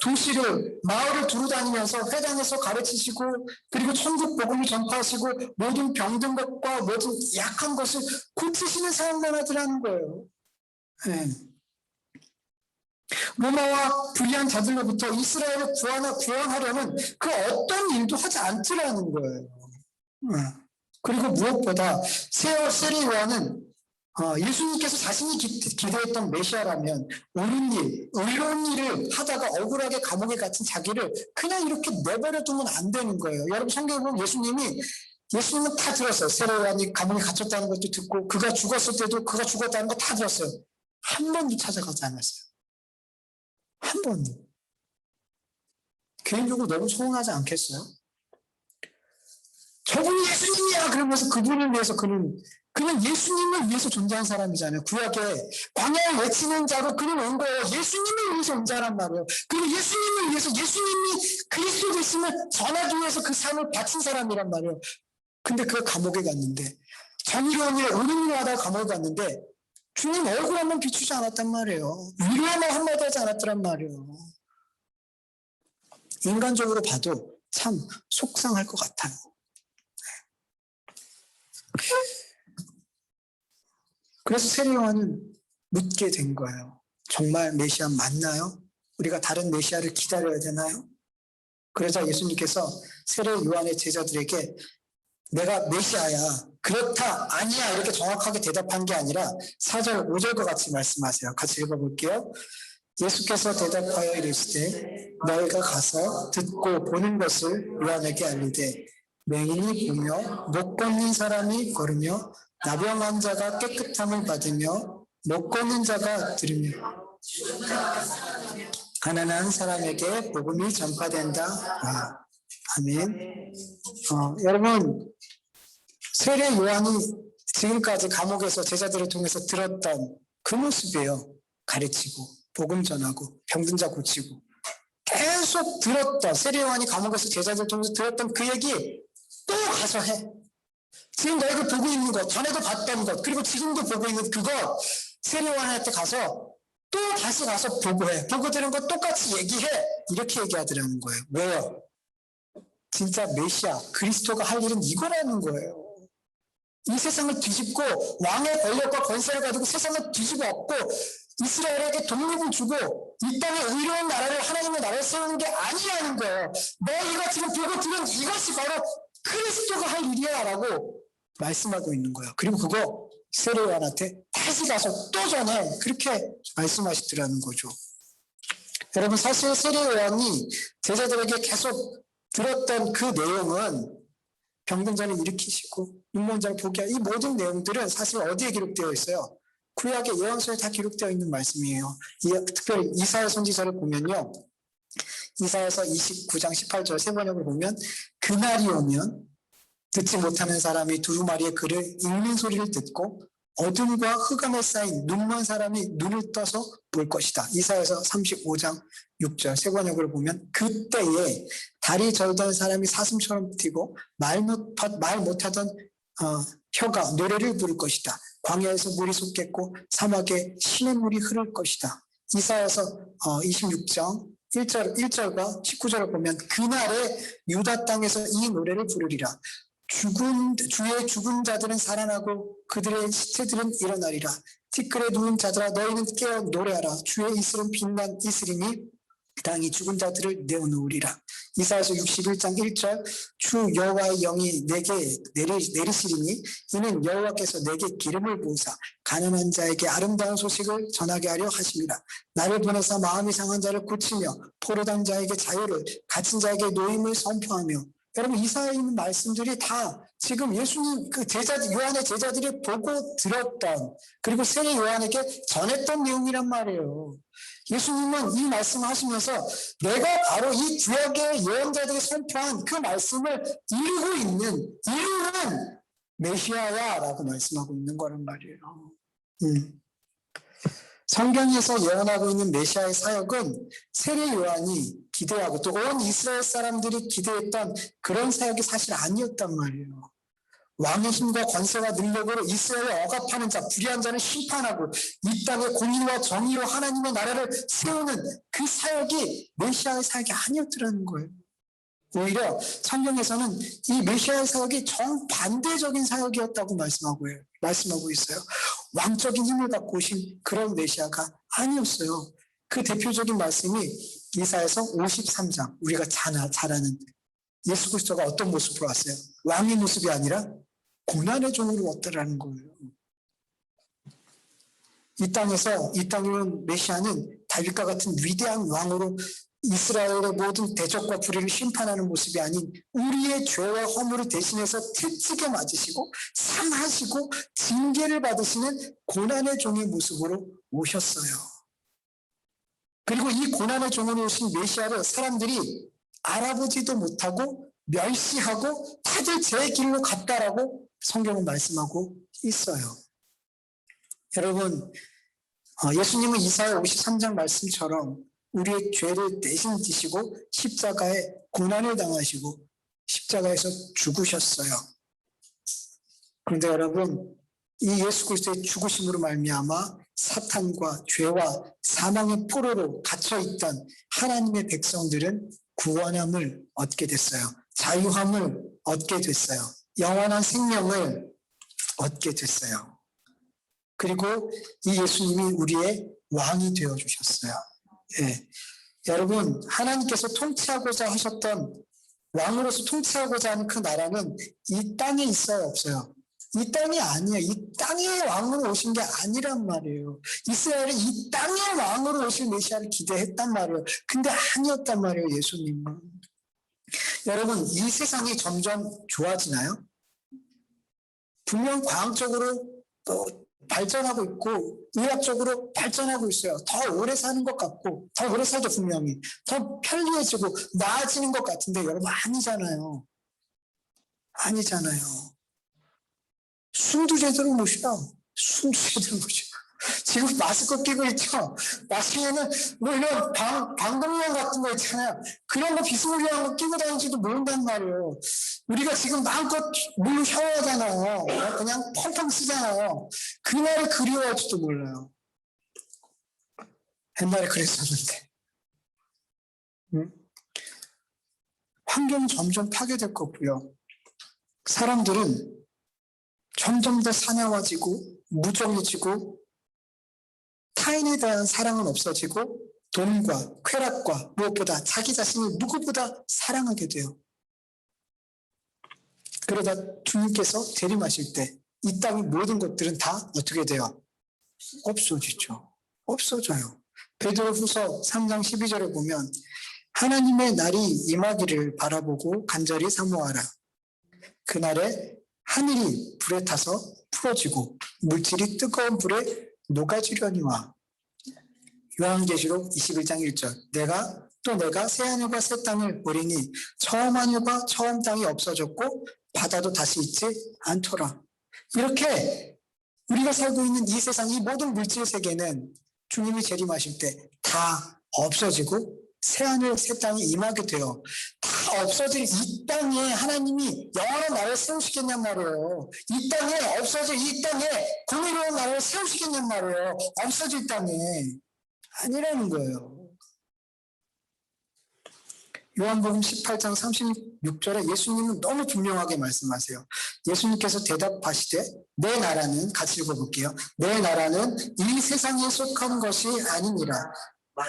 마을을 두루다니면서 회당에서 가르치시고 그리고 천국 복음을 전파하시고 모든 병든 것과 모든 약한 것을 고치시는 사역만 하더라는 거예요. 네. 로마와 불의한 자들로부터 이스라엘을 구원하려는 그 어떤 일도 하지 않더라는 거예요. 그리고 무엇보다 세례요한은 예수님께서 자신이 기대했던 메시아라면 의로운 일을 하다가 억울하게 감옥에 갇힌 자기를 그냥 이렇게 내버려 두면 안 되는 거예요. 여러분 성경에 보면 예수님은 다 들었어요. 세례요한이 감옥에 갇혔다는 것도 듣고 그가 죽었을 때도 그가 죽었다는 거 다 들었어요. 한 번도 찾아가지 않았어요. 한 번도. 개인적으로 너무 서운하지 않겠어요? 저분이 예수님이야! 그러면서 그분을 위해서 그는 예수님을 위해서 존재한 사람이잖아요. 구약에 광야에 외치는 자로 그는 온 거예요. 예수님을 위해서 온 자란 말이에요. 그리고 예수님을 위해서 예수님이 그리스도 되심을 전하기 위해서 그 삶을 바친 사람이란 말이에요. 근데 그가 감옥에 갔는데 정의로운 일을 옳은 일을 하다가 감옥에 갔는데 주님 얼굴 한번 비추지 않았단 말이에요. 위로만 한마디 하지 않았더란 말이에요. 인간적으로 봐도 참 속상할 것 같아요. 그래서 세례 요한은 묻게 된 거예요. 정말 메시아 맞나요? 우리가 다른 메시아를 기다려야 되나요? 그러자 예수님께서 세례 요한의 제자들에게 내가 메시아야, 그렇다, 아니야 이렇게 정확하게 대답한 게 아니라 4절, 5절과 같이 말씀하세요. 같이 읽어볼게요. 예수께서 대답하여 이르시되 너희가 가서 듣고 보는 것을 요한에게 알리되 맹인이 보며 못 걷는 사람이 걸으며 나병한 자가 깨끗함을 받으며 못 걷는 자가 들으며 가난한 사람에게 복음이 전파된다. 아멘. 여러분, 세례 요한이 지금까지 감옥에서 제자들을 통해서 들었던 그 모습이에요. 가르치고 복음 전하고 병든 자 고치고 계속 들었던, 세례 요한이 감옥에서 제자들 통해서 들었던 그 얘기 또 가서 해. 지금 너희가 보고 있는 것, 전에도 봤던 것, 그리고 지금도 보고 있는 그것, 세례 요한한테 가서 또 다시 가서 보고해. 보고 들은 것 똑같이 얘기해. 이렇게 얘기하더라는 거예요. 왜요? 진짜 메시아, 그리스도가 할 일은 이거라는 거예요. 이 세상을 뒤집고 왕의 권력과 권세를 가지고 세상을 뒤집어 엎고 이스라엘에게 독립을 주고 이 땅에 의로운 나라를, 하나님의 나라를 세우는 게 아니라는 거예요. 너희가 지금 보고 들은 이것이 바로 그리스도가 할 일이야 라고 말씀하고 있는 거예요. 그리고 그거 세례 요한한테 다시 가서 또 전해. 그렇게 말씀하시더라는 거죠. 여러분, 사실 세례 요한이 제자들에게 계속 들었던 그 내용은 병든 자를 일으키시고 눈먼 자를 보게 하는 이 모든 내용들은 사실 어디에 기록되어 있어요? 구약의 예언서에 다 기록되어 있는 말씀이에요. 특별히 이사야 선지서를 보면요, 이사야서 29장 18절 세 번역을 보면 그날이 오면 듣지 못하는 사람이 두루마리의 글을 읽는 소리를 듣고 어둠과 흑암에 쌓인 눈먼 사람이 눈을 떠서 볼 것이다. 이사야서 35장 6절 세 번역을 보면 그때에 달이 절던 사람이 사슴처럼 뛰고 말 못하던 혀가 노래를 부를 것이다. 광야에서 물이 솟겠고 사막에 시냇물이 흐를 것이다. 이사야서 26장 1절과 19절을 보면 그날에 유다 땅에서 이 노래를 부르리라. 주의 죽은 자들은 살아나고 그들의 시체들은 일어나리라. 티끌에 누운 자들아 너희는 깨어 노래하라. 주의 이슬은 빛난 이슬이니 땅이 죽은 자들을 내어놓으리라. 이사야서 61장 1절 주 여호와의 영이 내게 내리시리니 이는 여호와께서 내게 기름을 부으사 가난한 자에게 아름다운 소식을 전하게 하려 하심이라. 나를 보내사 마음이 상한 자를 고치며 포로된 자에게 자유를, 갇힌 자에게 노임을 선포하며. 여러분, 이사야에 있는 말씀들이 다 지금 예수님 그 요한의 제자들이 보고 들었던, 그리고 세례 요한에게 전했던 내용이란 말이에요. 예수님은 이 말씀을 하시면서 내가 바로 이 구약의 예언자들이 선포한 그 말씀을 이루는 메시아야 라고 말씀하고 있는 거란 말이에요. 성경에서 예언하고 있는 메시아의 사역은 세례 요한이 기대하고 또 온 이스라엘 사람들이 기대했던 그런 사역이 사실 아니었단 말이에요. 왕의 힘과 권세와 능력으로 이스라엘을 억압하는 자, 불의한 자를 심판하고 이 땅에 공의와 정의로 하나님의 나라를 세우는 그 사역이 메시아의 사역이 아니었더라는 거예요. 오히려 성경에서는 이 메시아의 사역이 정반대적인 사역이었다고 말씀하고 있어요. 왕적인 힘을 갖고 오신 그런 메시아가 아니었어요. 그 대표적인 말씀이 이사야서 53장, 우리가 잘 아는 예수 그리스도가 어떤 모습으로 왔어요? 왕의 모습이 아니라 고난의 종으로 왔다라는 거예요. 이 땅에 온 메시아는 다윗과 같은 위대한 왕으로 이스라엘의 모든 대적과 불의를 심판하는 모습이 아닌 우리의 죄와 허물을 대신해서 채찍에 맞으시고 상하시고 징계를 받으시는 고난의 종의 모습으로 오셨어요. 그리고 이 고난의 종으로 오신 메시아를 사람들이 알아보지도 못하고 멸시하고 다들 제 길로 갔다라고 성경은 말씀하고 있어요. 여러분, 예수님은 이사야 53장 말씀처럼 우리의 죄를 대신 지시고 십자가에 고난을 당하시고 십자가에서 죽으셨어요. 그런데 여러분, 이 예수 그리스도의 죽으심으로 말미암아 사탄과 죄와 사망의 포로로 갇혀있던 하나님의 백성들은 구원함을 얻게 됐어요. 자유함을 얻게 됐어요. 영원한 생명을 얻게 됐어요. 그리고 이 예수님이 우리의 왕이 되어주셨어요. 예. 여러분, 하나님께서 통치하고자 하셨던, 왕으로서 통치하고자 하는 그 나라는 이 땅에 있어요, 없어요? 이 땅이 아니에요. 이 땅의 왕으로 오신 게 아니란 말이에요. 이스라엘은 이 땅의 왕으로 오실 메시아를 기대했단 말이에요. 근데 아니었단 말이에요, 예수님은. 여러분, 이 세상이 점점 좋아지나요? 분명 과학적으로 발전하고 있고 의학적으로 발전하고 있어요. 더 오래 사는 것 같고, 더 오래 살죠, 분명히. 더 편리해지고 나아지는 것 같은데 여러분, 아니잖아요. 아니잖아요. 숨도 제대로 못 쉬어. 숨도 제대로 못 쉬어. 지금 마스크 끼고 있죠? 나중에는 뭐 이런 방독면 같은 거 있잖아요. 그런 거 비스무리한 거 끼고 다니지도 모른단 말이에요. 우리가 지금 마음껏 물로 샤워하잖아요. 그냥 펑펑 쓰잖아요. 그날이 그리워할지도 몰라요. 옛날에 그랬었는데. 응? 환경은 점점 파괴될 거고요. 사람들은 점점 더 사나워지고 무정해지고 타인에 대한 사랑은 없어지고 돈과 쾌락과 무엇보다 자기 자신을 누구보다 사랑하게 돼요. 그러다 주님께서 재림하실 때 이 땅의 모든 것들은 다 어떻게 돼요? 없어지죠. 없어져요. 베드로후서 3장 12절에 보면 하나님의 날이 임하기를 바라보고 간절히 사모하라. 그날에 하늘이 불에 타서 풀어지고 물질이 뜨거운 불에 녹아지려니와. 요한계시록 21장 1절. 내가 새 하늘과 새 땅을 보리니 처음 하늘과 처음 땅이 없어졌고 바다도 다시 있지 않더라. 이렇게 우리가 살고 있는 이 세상, 이 모든 물질 세계는 주님이 재림하실 때 다 없어지고 새 하늘 새 땅이 임하게 돼요. 다 없어질 이 땅에 하나님이 영원한 나라를 세우시겠냔 말이에요. 이 땅에 없어질 이 땅에 공의로운 나라를 세우시겠냔 말이에요. 없어질 땅에. 아니라는 거예요. 요한복음 18장 36절에 예수님은 너무 분명하게 말씀하세요. 예수님께서 대답하시되 내 나라는, 같이 읽어볼게요. 내 나라는 이 세상에 속한 것이 아니니라.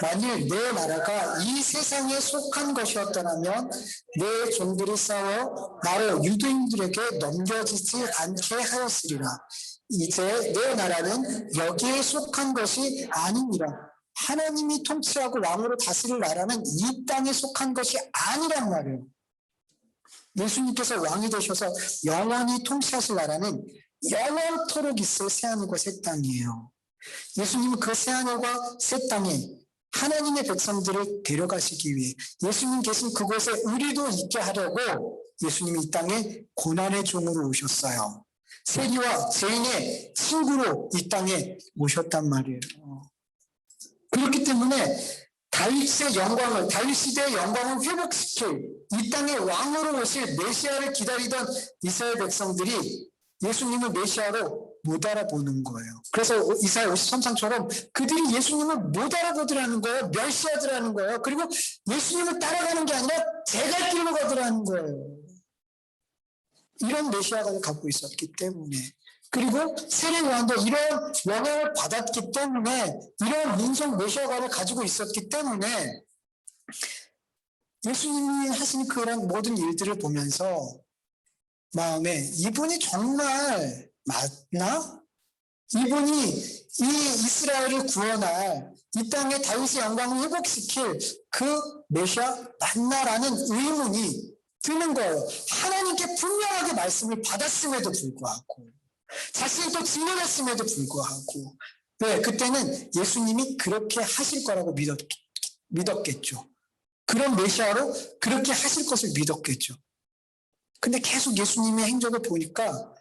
만일 내 나라가 이 세상에 속한 것이었더라면 내 종들이 싸워 나로 유대인들에게 넘겨지지 않게 하였으리라. 이제 내 나라는 여기에 속한 것이 아니니라. 하나님이 통치하고 왕으로 다스릴 나라는 이 땅에 속한 것이 아니란 말이에요. 예수님께서 왕이 되셔서 영원히 통치하실 나라는 영원토록 있을 새하늘과 새 땅이에요. 예수님은 그 새하늘과 새 땅에 하나님의 백성들을 데려가시기 위해 예수님 계신 그곳에 우리도 있게 하려고 예수님이 이 땅에 고난의 종으로 오셨어요. 세리와 죄인의 친구로 이 땅에 오셨단 말이에요. 그렇기 때문에 다윗의 영광을, 다윗 시대의 영광을 회복시킬 이 땅의 왕으로 오실 메시아를 기다리던 이스라엘 백성들이 예수님을 메시아로 못 알아보는 거예요. 그래서 이사야 53장처럼 그들이 예수님을 못 알아보더라는 거예요. 멸시하더라는 거예요. 그리고 예수님을 따라가는 게 아니라 제갈 길로 가더라는 거예요. 이런 메시아가 갖고 있었기 때문에. 그리고 세례 요한도 이런 영향을 받았기 때문에, 이런 민속 메시아관을 가지고 있었기 때문에 예수님이 하신 그런 모든 일들을 보면서 마음에 이분이 정말 맞나? 이분이 이 이스라엘을 구원할, 이 땅의 다윗의 영광을 회복시킬 그 메시아 맞나라는 의문이 드는 거예요. 하나님께 분명하게 말씀을 받았음에도 불구하고, 자신이 또 증언했음에도 불구하고. 네, 그때는 예수님이 그렇게 하실 거라고 믿었겠죠. 그런 메시아로 그렇게 하실 것을 믿었겠죠. 근데 계속 예수님의 행적을 보니까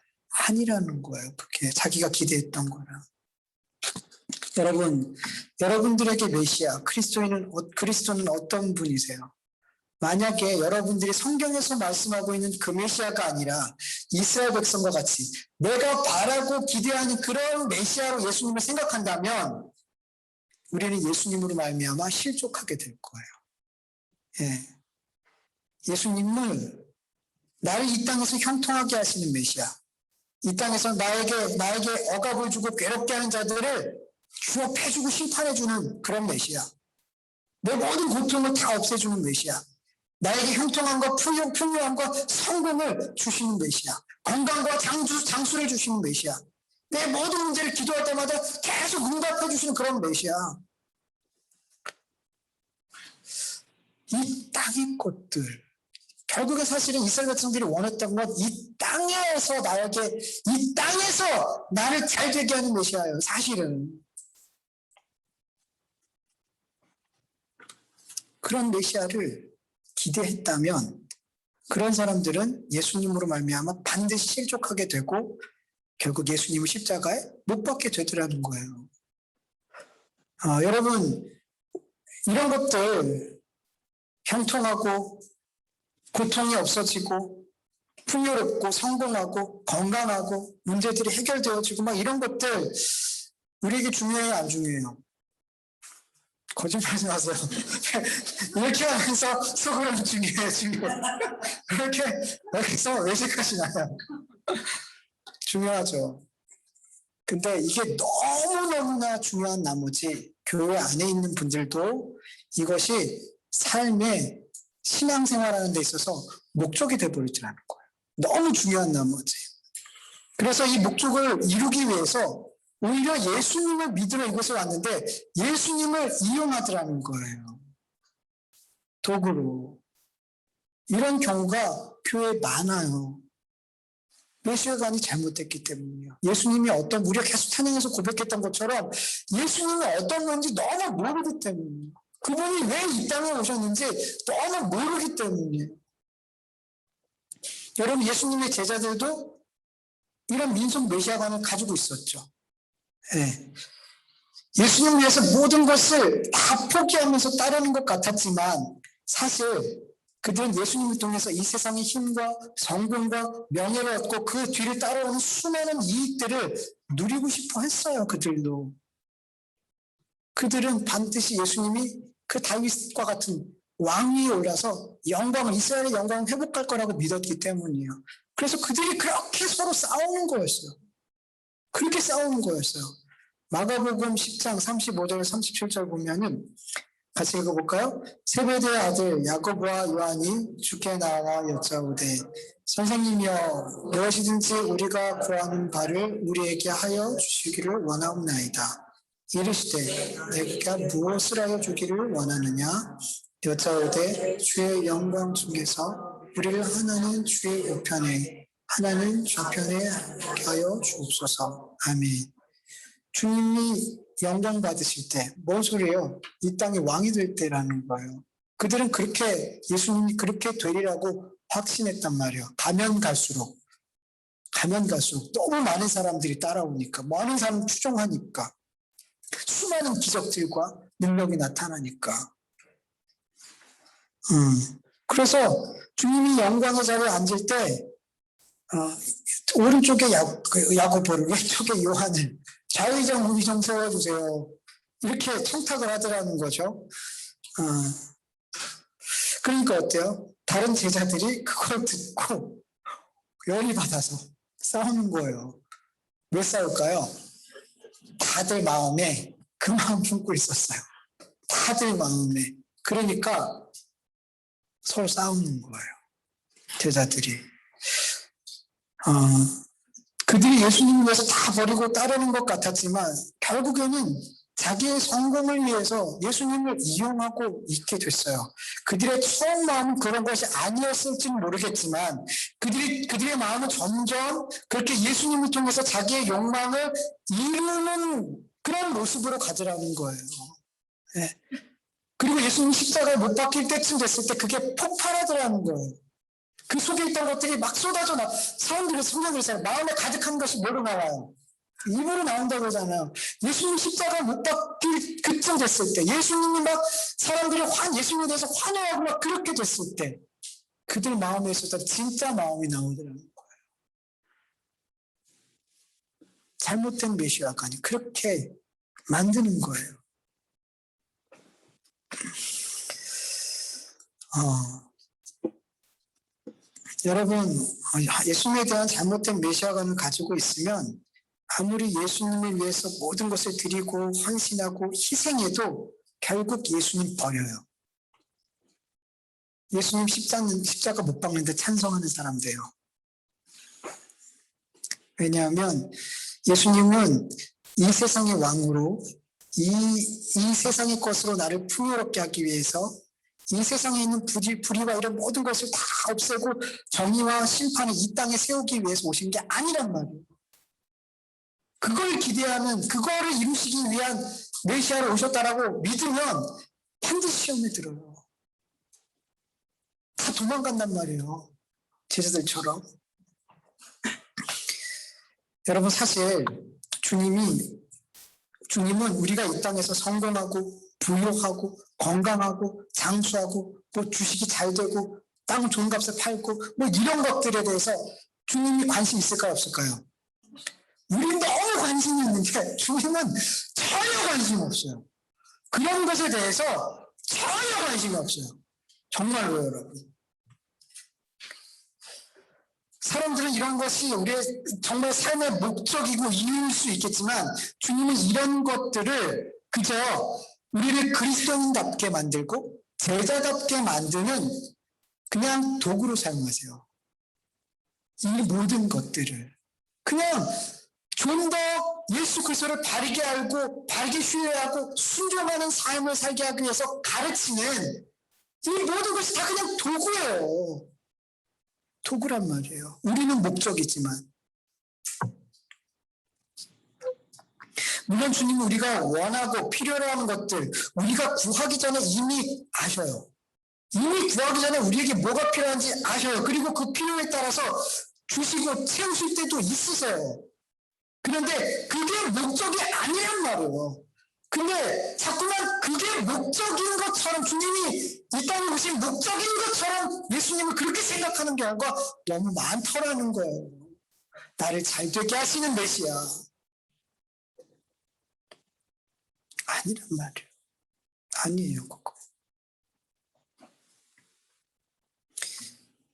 아니라는 거예요. 그게 자기가 기대했던 거라. 여러분, 여러분들에게 메시아, 그리스도는 어떤 분이세요? 만약에 여러분들이 성경에서 말씀하고 있는 그 메시아가 아니라 이스라엘 백성과 같이 내가 바라고 기대하는 그런 메시아로 예수님을 생각한다면 우리는 예수님으로 말미암아 실족하게 될 거예요. 예. 예수님을 나를 이 땅에서 형통하게 하시는 메시아, 이 땅에서 나에게 억압을 주고 괴롭게 하는 자들을 주업해주고 심판해주는 그런 메시아, 내 모든 고통을 다 없애주는 메시아, 나에게 형통함과 풍요함과 성공을 주시는 메시아, 건강과 장수를 주시는 메시아, 내 모든 문제를 기도할 때마다 계속 응답해 주시는 그런 메시아. 이 땅의 것들, 결국에 사실은 이스라엘 백성들이 원했던 건 이 땅에서 이 땅에서 나를 잘 되게 하는 메시아예요. 사실은 그런 메시아를 기대했다면 그런 사람들은 예수님으로 말미암아 반드시 실족하게 되고 결국 예수님을 십자가에 못 박게 되더라는 거예요. 여러분, 이런 것들, 형통하고 고통이 없어지고 풍요롭고 성공하고 건강하고 문제들이 해결되어지고 막 이런 것들 우리에게 중요해요, 안 중요해요? 거짓말하지 마세요. 이렇게 하면서 속으로는 중요해요. 그렇게 여기서 외식하시나요? 중요하죠. 근데 이게 너무너무나 중요한 나머지 교회 안에 있는 분들도 이것이 삶의 신앙생활하는 데 있어서 목적이 돼버리지라는 거예요. 너무 중요한 나머지. 그래서 이 목적을 이루기 위해서 오히려 예수님을 믿으러 이곳에 왔는데 예수님을 이용하더라는 거예요. 도구로. 이런 경우가 교회에 많아요. 메시아관이 잘못됐기 때문이요. 예수님이 우리가 계속 찬양해서 고백했던 것처럼 예수님이 어떤 건지 너무 모르기 때문이에요. 그분이 왜 이 땅에 오셨는지 너무 모르기 때문이에요. 여러분, 예수님의 제자들도 이런 민속 메시아관을 가지고 있었죠. 네. 예수님 위해서 모든 것을 다 포기하면서 따르는 것 같았지만 사실 그들은 예수님을 통해서 이 세상의 힘과 성공과 명예를 얻고 그 뒤를 따라오는 수많은 이익들을 누리고 싶어 했어요. 그들은 반드시 예수님이 그 다윗과 같은 왕 위에 올라서 이스라엘의 영광을 회복할 거라고 믿었기 때문이에요. 그래서 그들이 그렇게 서로 싸우는 거였어요. 그렇게 싸우는 거였어요. 마가복음 10장 35절 37절 보면은 같이 읽어볼까요? 세베대의 아들 야고보와 요한이 주께 나와 여짜오되 선생님이여 무엇이든지 우리가 구하는 바를 우리에게 하여 주시기를 원하옵나이다. 이르시되 내가 무엇을 하여 주기를 원하느냐? 여짜오되 주의 영광 중에서 우리를 하나는 주의 우편에 하나는 좌편에 하여 주옵소서. 아멘. 주님이 영광 받으실 때, 뭔 소리예요? 이 땅의 왕이 될 때라는 거예요. 그들은 예수님이 그렇게 되리라고 확신했단 말이에요. 가면 갈수록 너무 많은 사람들이 따라오니까, 많은 사람 추종하니까, 수많은 기적들과 능력이 나타나니까. 그래서 주님이 영광의 자리에 앉을 때, 오른쪽에 야고보를, 왼쪽에 요한을 좌의정 우의정 세워주세요. 이렇게 청탁을 하더라는 거죠. 그러니까 어때요? 다른 제자들이 그걸 듣고 열이 받아서 싸우는 거예요. 왜 싸울까요? 다들 마음에 그 마음 품고 있었어요. 다들 마음에. 그러니까 서로 싸우는 거예요. 제자들이. 그들이 예수님을 위해서 다 버리고 따르는 것 같았지만 결국에는 자기의 성공을 위해서 예수님을 이용하고 있게 됐어요. 그들의 처음 마음은 그런 것이 아니었을지는 모르겠지만 그들의 마음은 점점 그렇게 예수님을 통해서 자기의 욕망을 이루는 그런 모습으로 가더라는 거예요. 네. 그리고 예수님 십자가에 못 박힐 때쯤 됐을 때 그게 폭발하더라는 거예요. 그 속에 있던 것들이 막 쏟아져 성경에서 마음에 가득한 것이 뭐로 나와요? 입으로 나온다고 하잖아요. 예수님 십자가 못 박힐 그쯤 됐을 때, 예수님이 막 사람들이 예수님에 대해서 환호하고 막 그렇게 됐을 때, 그들 마음에서 진짜 마음이 나오더라는 거예요. 잘못된 메시아가 아니 그렇게 만드는 거예요. 여러분, 예수님에 대한 잘못된 메시아관을 가지고 있으면 아무리 예수님을 위해서 모든 것을 드리고 헌신하고 희생해도 결국 예수님 버려요. 예수님 십자가 못 박는데 찬성하는 사람 돼요. 왜냐하면 예수님은 이 세상의 왕으로 이 세상의 것으로 나를 풍요롭게 하기 위해서 이 세상에 있는 불의와 이런 모든 것을 다 없애고 정의와 심판을 이 땅에 세우기 위해서 오신 게 아니란 말이에요. 그걸 기대하는, 그거를 이루시기 위한 메시아로 오셨다라고 믿으면 반드시 시험에 들어요. 다 도망간단 말이에요. 제자들처럼. 여러분, 사실 주님은 우리가 이 땅에서 성공하고 부유하고 건강하고 장수하고 뭐 주식이 잘 되고 땅 좋은 값에 팔고 뭐 이런 것들에 대해서 주님이 관심 있을까요, 없을까요? 우리는 너무 관심이 있는데 주님은 전혀 관심 없어요. 그런 것에 대해서 전혀 관심이 없어요. 정말로 여러분. 사람들은 이런 것이 우리의 정말 삶의 목적이고 이유일 수 있겠지만 주님은 이런 것들을 그저 우리를 그리스도인답게 만들고 제자답게 만드는 그냥 도구로 사용하세요. 이 모든 것들을 그냥 좀 더 예수 그리스도를 바르게 알고 바르게 신뢰하고 순종하는 삶을 살게 하기 위해서 가르치는 이 모든 것이 다 그냥 도구예요. 도구란 말이에요. 우리는 목적이지만. 물론 주님은 우리가 원하고 필요로 하는 것들 우리가 구하기 전에 이미 아셔요. 이미 구하기 전에 우리에게 뭐가 필요한지 아셔요. 그리고 그 필요에 따라서 주시고 채우실 때도 있으세요. 그런데 그게 목적이 아니란 말이에요. 근데 자꾸만 그게 목적인 것처럼 주님이 이 땅에 오신 목적인 것처럼 예수님을 그렇게 생각하는 경우가 너무 많더라는 거예요. 나를 잘되게 하시는 메시아. 아니란 말이에요. 아니에요, 그거.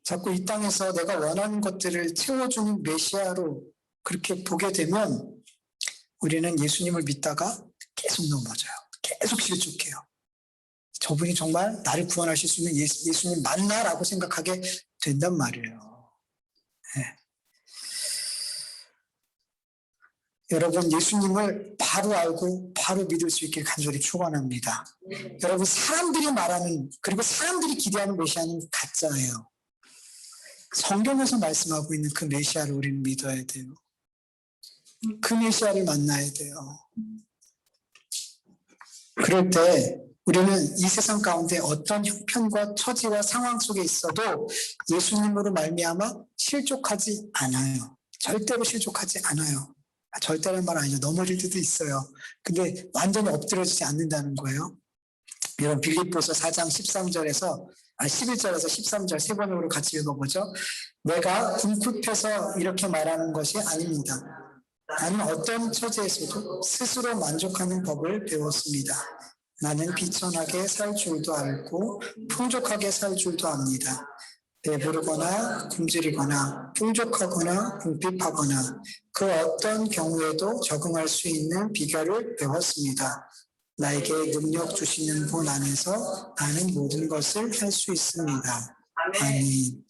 자꾸 이 땅에서 내가 원하는 것들을 채워주는 메시아로 그렇게 보게 되면 우리는 예수님을 믿다가 계속 넘어져요. 계속 실족해요. 저분이 정말 나를 구원하실 수 있는 예수님 맞나라고 생각하게 된단 말이에요. 네. 여러분, 예수님을 바로 알고 바로 믿을 수 있길 간절히 축원합니다. 여러분, 사람들이 말하는 그리고 사람들이 기대하는 메시아는 가짜예요. 성경에서 말씀하고 있는 그 메시아를 우리는 믿어야 돼요. 그 메시아를 만나야 돼요. 그럴 때 우리는 이 세상 가운데 어떤 형편과 처지와 상황 속에 있어도 예수님으로 말미암아 실족하지 않아요. 절대로 실족하지 않아요. 절대라는 말 아니죠. 넘어질 때도 있어요. 근데 완전히 엎드려지지 않는다는 거예요. 여러분, 빌립보서 4장 11절에서 13절 세 번으로 같이 읽어보죠. 내가 궁핍해서 이렇게 말하는 것이 아닙니다. 나는 어떤 처지에서도 스스로 만족하는 법을 배웠습니다. 나는 비천하게 살 줄도 알고 풍족하게 살 줄도 압니다. 배부르거나 굶주리거나 풍족하거나 궁핍하거나 그 어떤 경우에도 적응할 수 있는 비결을 배웠습니다. 나에게 능력 주시는 분 안에서 나는 모든 것을 할 수 있습니다. 아멘.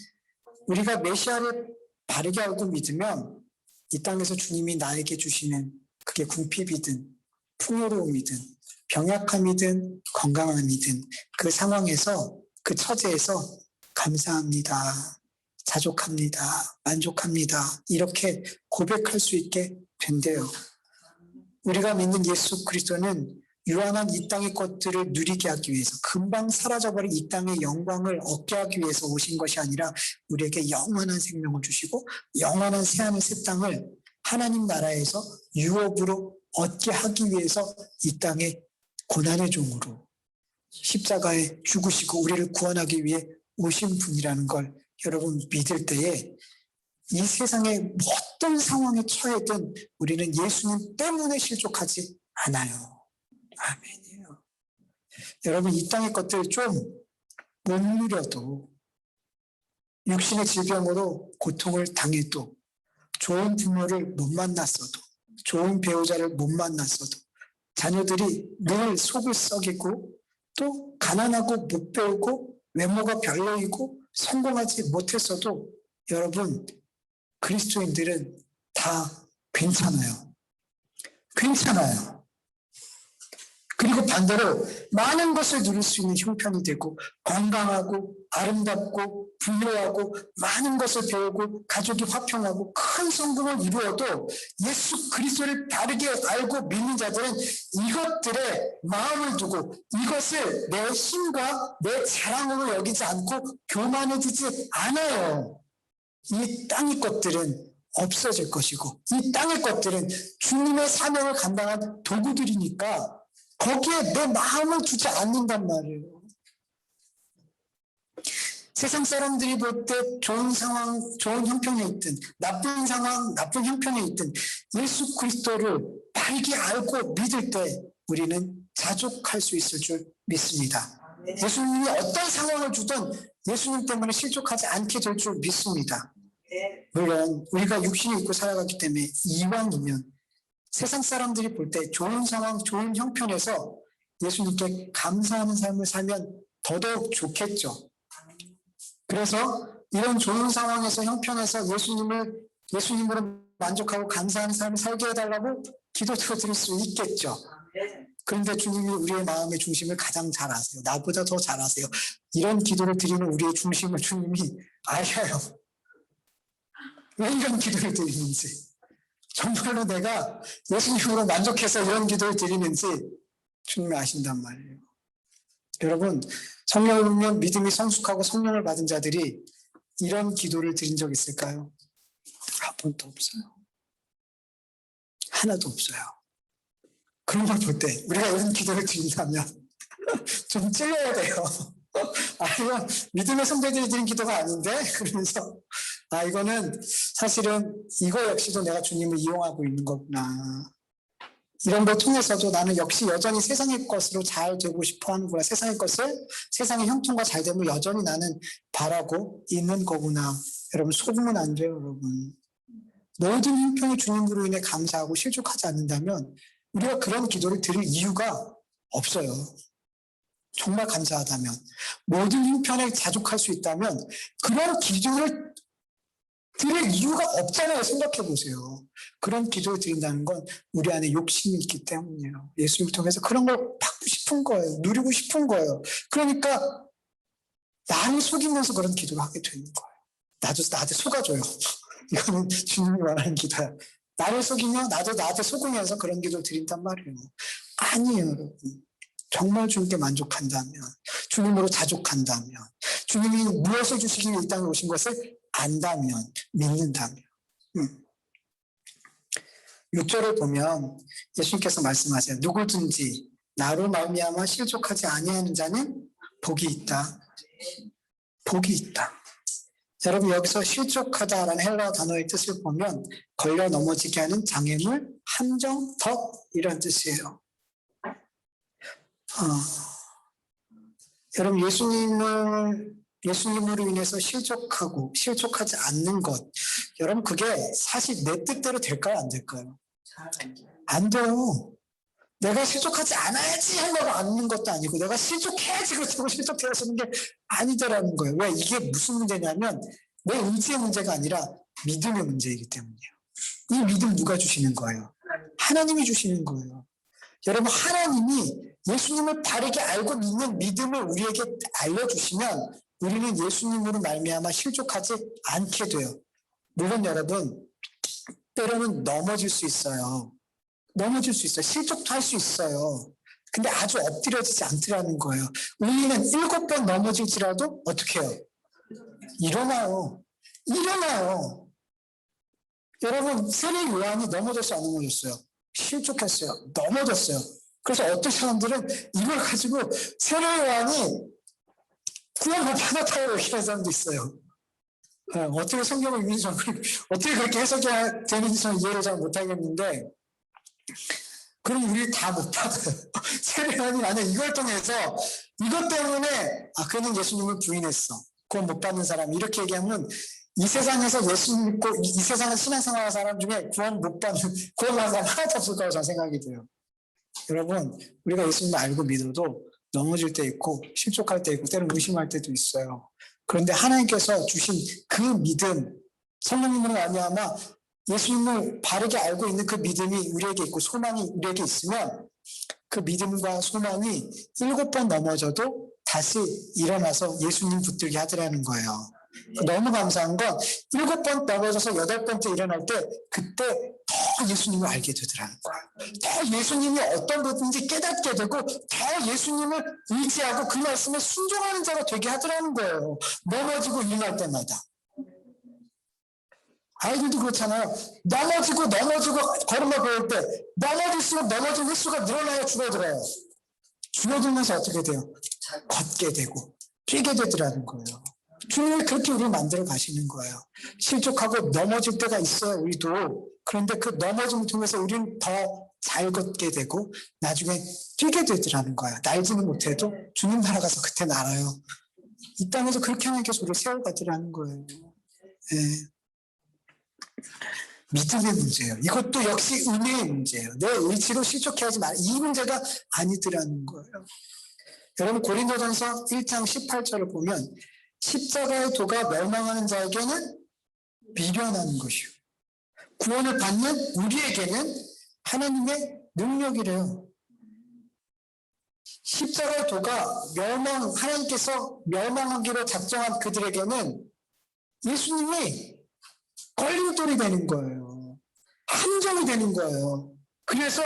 우리가 메시아를 바르게 알고 믿으면 이 땅에서 주님이 나에게 주시는 그게 궁핍이든 풍요로움이든 병약함이든 건강함이든 그 상황에서 그 처지에서 감사합니다. 자족합니다. 만족합니다. 이렇게 고백할 수 있게 된대요. 우리가 믿는 예수 그리스도는 유한한 이 땅의 것들을 누리게 하기 위해서 금방 사라져버린 이 땅의 영광을 얻게 하기 위해서 오신 것이 아니라 우리에게 영원한 생명을 주시고 영원한 새하늘 새 땅을 하나님 나라에서 유업으로 얻게 하기 위해서 이 땅에 고난의 종으로 십자가에 죽으시고 우리를 구원하기 위해 오신 분이라는 걸 여러분 믿을 때에 이 세상의 어떤 상황에 처해든 우리는 예수님 때문에 실족하지 않아요. 아멘이에요. 여러분 이 땅의 것들 좀 못 누려도 육신의 질병으로 고통을 당해도 좋은 부모를 못 만났어도 좋은 배우자를 못 만났어도 자녀들이 늘 속을 썩이고 또 가난하고 못 배우고 외모가 별로이고 성공하지 못했어도 여러분 그리스도인들은 다 괜찮아요. 괜찮아요. 그리고 반대로 많은 것을 누릴 수 있는 형편이 되고 건강하고 아름답고 부유하고 많은 것을 배우고 가족이 화평하고 큰 성공을 이루어도 예수 그리스도를 바르게 알고 믿는 자들은 이것들에 마음을 두고 이것을 내 힘과 내 자랑으로 여기지 않고 교만해지지 않아요. 이 땅의 것들은 없어질 것이고 이 땅의 것들은 주님의 사명을 감당한 도구들이니까 거기에 내 마음을 두지 않는단 말이에요. 세상 사람들이 볼 때 좋은 상황, 좋은 형편에 있든 나쁜 상황, 나쁜 형편에 있든 예수 그리스도를 바르게 알고 믿을 때 우리는 자족할 수 있을 줄 믿습니다. 예수님이 어떤 상황을 주든 예수님 때문에 실족하지 않게 될 줄 믿습니다. 물론 우리가 육신이 있고 살아가기 때문에 이왕이면 세상 사람들이 볼 때 좋은 상황, 좋은 형편에서 예수님께 감사하는 삶을 살면 더더욱 좋겠죠. 그래서 이런 좋은 상황에서 형편에서 예수님으로 만족하고 감사하는 삶을 살게 해달라고 기도드릴 수 있겠죠. 그런데 주님이 우리의 마음의 중심을 가장 잘 아세요. 나보다 더 잘 아세요. 이런 기도를 드리는 우리의 중심을 주님이 아셔요. 왜 이런 기도를 드리는지. 정말로 내가 예수님으로 만족해서 이런 기도를 드리는지 주님이 아신단 말이에요. 여러분, 성령을 믿으면 믿음이 성숙하고 성령을 받은 자들이 이런 기도를 드린 적 있을까요? 한 번도 없어요. 하나도 없어요. 그런 걸 볼 때 우리가 이런 기도를 드린다면 좀 찔러야 돼요. 이건 믿음의 성도들이 드린 기도가 아닌데? 그러면서 이거는 사실은 이거 역시도 내가 주님을 이용하고 있는 거구나. 이런 걸 통해서도 나는 역시 여전히 세상의 것으로 잘 되고 싶어 하는구나. 세상의 것을, 세상의 형통과 잘 되면 여전히 나는 바라고 있는 거구나. 여러분 속으면 안 돼요, 여러분. 모든 형편을 주님으로 인해 감사하고 실족하지 않는다면 우리가 그런 기도를 드릴 이유가 없어요. 정말 감사하다면 모든 형편에 자족할 수 있다면 그런 기도를 드릴 이유가 없잖아요. 생각해 보세요. 그런 기도를 드린다는 건 우리 안에 욕심이 있기 때문이에요. 예수님을 통해서 그런 걸 받고 싶은 거예요. 누리고 싶은 거예요. 그러니까 나를 속이면서 그런 기도를 하게 되는 거예요. 나도 나한테 속아줘요. 이거는 주님이 원하는 기도야. 나를 속이며 나도 나한테 속으면서 그런 기도를 드린단 말이에요. 아니에요, 여러분. 정말 주님께 만족한다면, 주님으로 자족한다면, 주님이 무엇을 주시기 위해 이 땅에 오신 것을 안다면, 믿는다면. 6절을 보면 예수님께서 말씀하세요. 누구든지 나로 말미암아 실족하지 아니하는 자는 복이 있다. 복이 있다. 여러분 여기서 실족하다라는 헬라어 단어의 뜻을 보면 걸려 넘어지게 하는 장애물, 함정, 덫이라는 뜻이에요. 여러분 예수님으로 인해서 실족하지 않는 것, 여러분 그게 사실 내 뜻대로 될까요, 안 될까요? 안 돼요. 내가 실족하지 않아야지 하려고 않는 것도 아니고 내가 실족해야지 그렇다고 실족해야 하는 게 아니더라는 거예요. 왜? 이게 무슨 문제냐면 내 의지의 문제가 아니라 믿음의 문제이기 때문이에요. 이 믿음 누가 주시는 거예요? 하나님이 주시는 거예요. 여러분 하나님이 예수님을 바르게 알고 믿는 믿음을 우리에게 알려주시면 우리는 예수님으로 말미암아 실족하지 않게 돼요. 물론 여러분 때로는 넘어질 수 있어요. 넘어질 수 있어요. 실족도 할 수 있어요. 근데 아주 엎드려지지 않더라는 거예요. 우리는 7번 넘어질지라도 어떻게 해요? 일어나요. 일어나요. 여러분, 세례 요한이 넘어졌어요, 안 넘어졌어요? 실족했어요. 넘어졌어요. 그래서 어떤 사람들은 이걸 가지고 세례 요한이 구원 못 받았다고 얘기하는 사람도 있어요. 어떻게 성경을 읽는지 어떻게 그렇게 해석해야 되는지 저는 이해를 잘 못하겠는데, 그럼 우리 다 못 받아요. 세례 요한이 만약 이걸 통해서 이것 때문에 그는 예수님을 부인했어, 구원 못 받는 사람, 이렇게 얘기하면 이 세상에서 예수 믿고 이 세상의 신앙생활하는 사람 중에 구원 못 받는, 구원하는 사람 하나도 없을 거라고 저는 생각이 돼요. 여러분, 우리가 예수님을 알고 믿어도 넘어질 때 있고 실족할 때 있고 때로는 의심할 때도 있어요. 그런데 하나님께서 주신 그 믿음, 성령님으로 말미암아 예수님을 바르게 알고 있는 그 믿음이 우리에게 있고 소망이 우리에게 있으면 그 믿음과 소망이 7번 넘어져도 다시 일어나서 예수님 붙들게 하더라는 거예요. 너무 감사한 건 7번 넘어져서 8번째 일어날 때 그때 더 예수님을 알게 되더라는 거예요. 더 예수님이 어떤 분인지 깨닫게 되고 더 예수님을 의지하고 그 말씀에 순종하는 자가 되게 하더라는 거예요. 넘어지고 일어날 때마다. 아이들도 그렇잖아요. 넘어지고 걸음을 배울 때 넘어질수록 넘어진 횟수가 늘어나요, 줄어들어요? 줄어들면서 어떻게 돼요? 걷게 되고 뛰게 되더라는 거예요. 주님이 그렇게 우리를 만들어 가시는 거예요. 실족하고 넘어질 때가 있어요, 우리도. 그런데 그 넘어짐을 통해서 우리는 더 잘 걷게 되고 나중에 뛰게 되더라는 거예요. 날지는 못해도 주님 나라 가서 그때 날아요. 이 땅에서 그렇게 하나님께서 우리를 세워가더라는 거예요. 네. 믿음의 문제예요. 이것도 역시 은혜의 문제예요. 내 의지로 실족해 하지 말아요. 이 문제가 아니더라는 거예요. 여러분, 고린도전서 1장 18절을 보면 십자가의 도가 멸망하는 자에게는 미련한 것이요, 구원을 받는 우리에게는 하나님의 능력이래요. 십자가의 도가 하나님께서 멸망하기로 작정한 그들에게는 예수님이 걸림돌이 되는 거예요. 함정이 되는 거예요. 그래서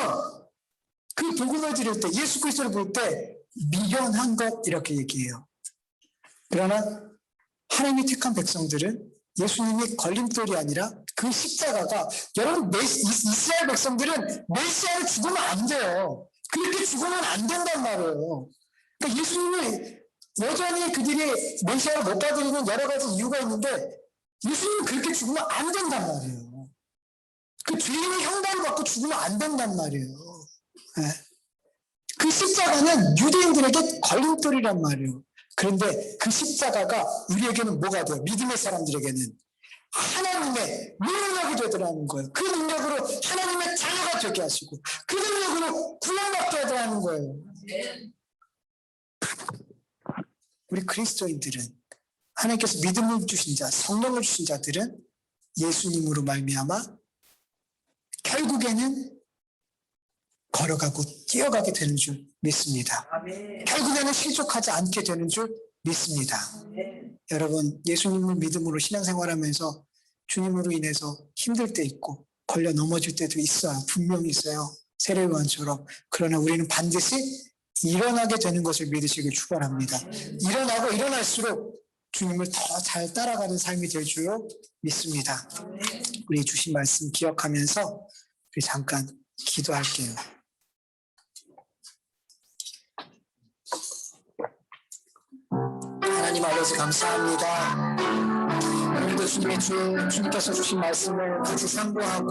그 복음을 드릴 때, 예수 그리스도를 볼 때 미련한 것 이렇게 얘기해요. 그러나 하나님이 택한 백성들은 예수님이 걸림돌이 아니라 그 십자가가, 여러분, 이스라엘 백성들은 메시아를 죽으면 안 돼요. 그렇게 죽으면 안 된단 말이에요. 그러니까 예수님이 여전히 그들이 메시아를 못 받으려는 여러 가지 이유가 있는데 예수님은 그렇게 죽으면 안 된단 말이에요. 그 죄인의 형벌을 받고 죽으면 안 된단 말이에요. 네. 그 십자가는 유대인들에게 걸림돌이란 말이에요. 그런데 그 십자가가 우리에게는 뭐가 돼요? 믿음의 사람들에게는 하나님의 능력이 되더라는 거예요. 그 능력으로 하나님의 자녀가 되게 하시고 그 능력으로 구원받게 하더라는 거예요. 우리 그리스도인들은, 하나님께서 믿음을 주신 자, 성령을 주신 자들은 예수님으로 말미암아 결국에는 걸어가고 뛰어가게 되는 줄 믿습니다. 결국에는 실족하지 않게 되는 줄 믿습니다. 여러분, 예수님을 믿음으로 신앙생활하면서 주님으로 인해서 힘들 때 있고 걸려 넘어질 때도 있어요. 분명히 있어요. 세례요한처럼. 그러나 우리는 반드시 일어나게 되는 것을 믿으시길 축원합니다. 일어나고 일어날수록 주님을 더 잘 따라가는 삶이 될 줄로 믿습니다. 우리 주신 말씀 기억하면서 우리 잠깐 기도할게요. 하나님 아버지, 감사합니다. 오늘도 주님께서 주신 말씀을 같이 상고하고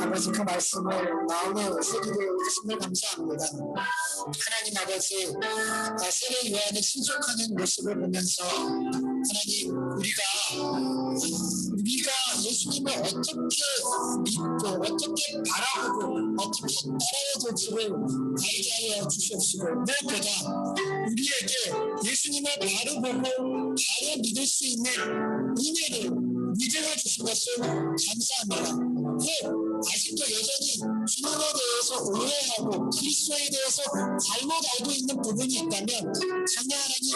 아버지, 그 말씀을 마음에 새기게 해주심을 감사합니다. 하나님 아버지, 세례 요한의 실족하는 모습을 보면서 하나님, 우리가 예수님을 어떻게 믿고 어떻게 바라보고 어떻게 따라야 될지를 알게 하여 주시옵시고, 무엇보다 우리에게 예수님을 바로 보고 바로 믿을 수 있는 은혜를, 믿음을 주신 것을 감사합니다. 아직도 여전히 주님에 대해서 오해하고 그리스도에 대해서 잘못 알고 있는 부분이 있다면 정말 하나님,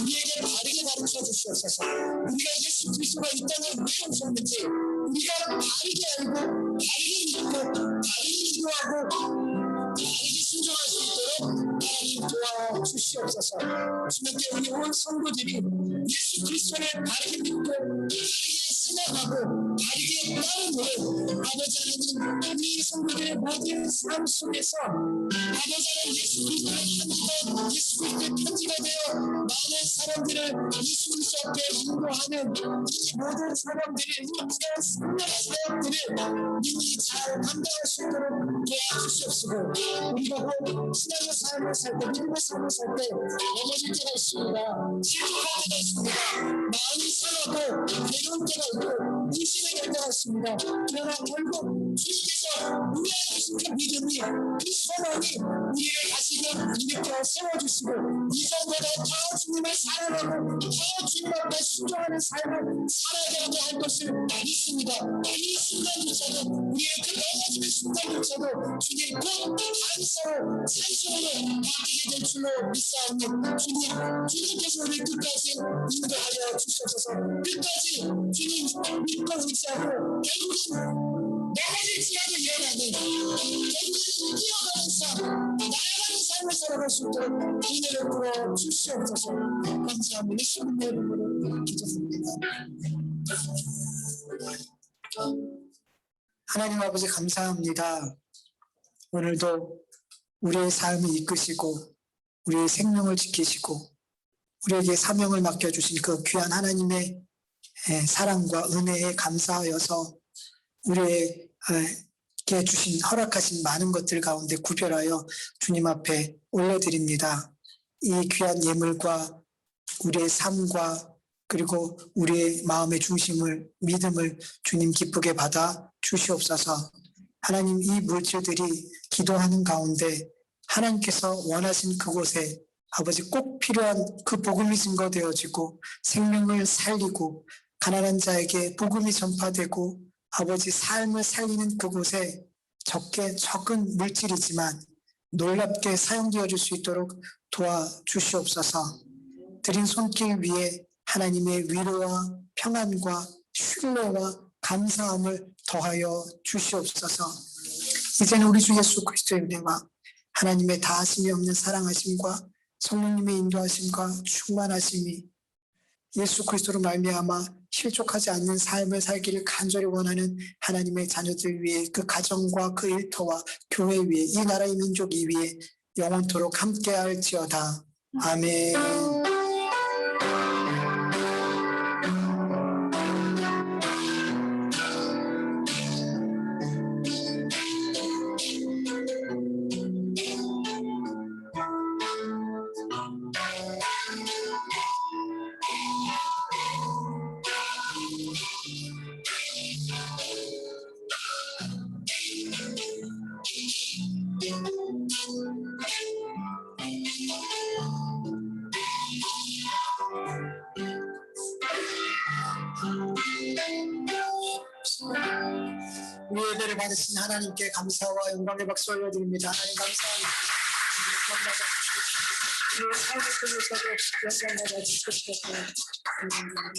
우리에게 바르게 가르쳐 주시옵소서. 우리가 예수 그리스도가 이 땅에 왜 오셨는지 우리가 바르게 알고 바르게 믿고 바르게 기도하고 바르게 순종할 수 있도록 하나님 도와주시옵소서. 주님께 우리 온 성도들이 예수 그리스도를 바르게 믿고 바르게 생각하고 바르게 따르는 하나님을 아버지 하나님 우리 성도들의 모든 삶 속에서 아버지 하나님 예수 그리스도의 편지가 예수 그리스도의 편지가 되어 많은 사람들을 예수 그리스도께 인도하는 이 모든 사람들이 이 귀한 성령 사역들을 능히 잘 감당할 수 있도록 도와주시옵시고 우리가 신앙의 삶을 살 때 믿음의 삶을 살 때 넘어질 때가 있습니다. 실패할 때가 있습니다. 마음이 상하고 괴로울 때가 있고 의심이 될 때가 있습니다. 그러나 결국 주님께서 우리에게 주신 그 믿음이 그 소망이 우리를 다시금 일으켜 세워주시고 이전보다 더 주님을 사랑하고 더 주님 앞에 순종하는 삶을 살아가게 할 것을 믿습니다. 이 순간조차도 우리의 그 넘어지는 순간조차도 주님 꼭 감사로 찬송으로 바뀌게 될 줄로 믿사오니 주님께서 우리 끝까지 인도하여 주시옵소서. 끝까지 주님 믿고 의지하고 결국은 넘어질지 않은 일어나는 결국은 뛰어가는 삶 나아가는 삶을 살아갈 수 있도록 은혜를 부어 주시옵소서. 감사합니다. 예수님의 이름으로 기도합니다. 하나님 아버지 감사합니다. 오늘도 우리의 삶을 이끄시고 우리의 생명을 지키시고 우리에게 사명을 맡겨주신 그 귀한 하나님의 사랑과 은혜에 감사하여서 우리에게 주신 허락하신 많은 것들 가운데 구별하여 주님 앞에 올려드립니다. 이 귀한 예물과 우리의 삶과 그리고 우리의 마음의 중심을 믿음을 주님 기쁘게 받아 주시옵소서. 하나님 이 물질들이 기도하는 가운데 하나님께서 원하신 그곳에 아버지 꼭 필요한 그 복음이 증거되어지고 생명을 살리고 가난한 자에게 복음이 전파되고 아버지 삶을 살리는 그곳에 적은 물질이지만 놀랍게 사용되어질 수 있도록 도와주시옵소서. 드린 손길 위에 하나님의 위로와 평안과 신뢰와 감사함을 더하여 주시옵소서. 이제는 우리 주 예수 그리스도의 은혜와 하나님의 다하심이 없는 사랑하심과 성령님의 인도하심과 충만하심이 예수 그리스도로 말미암아 실족하지 않는 삶을 살기를 간절히 원하는 하나님의 자녀들 위해 그 가정과 그 일터와 교회 위에 이 나라의 민족 이 위에 영원토록 함께할지어다. 아멘. 우리 예배를 받으신 하나님께 감사와 영광의 박수 올려드립니다. 하나님 감사합니다. 우리의 삶을 통해서도 영광 받아 주시옵소서. 감사합니다.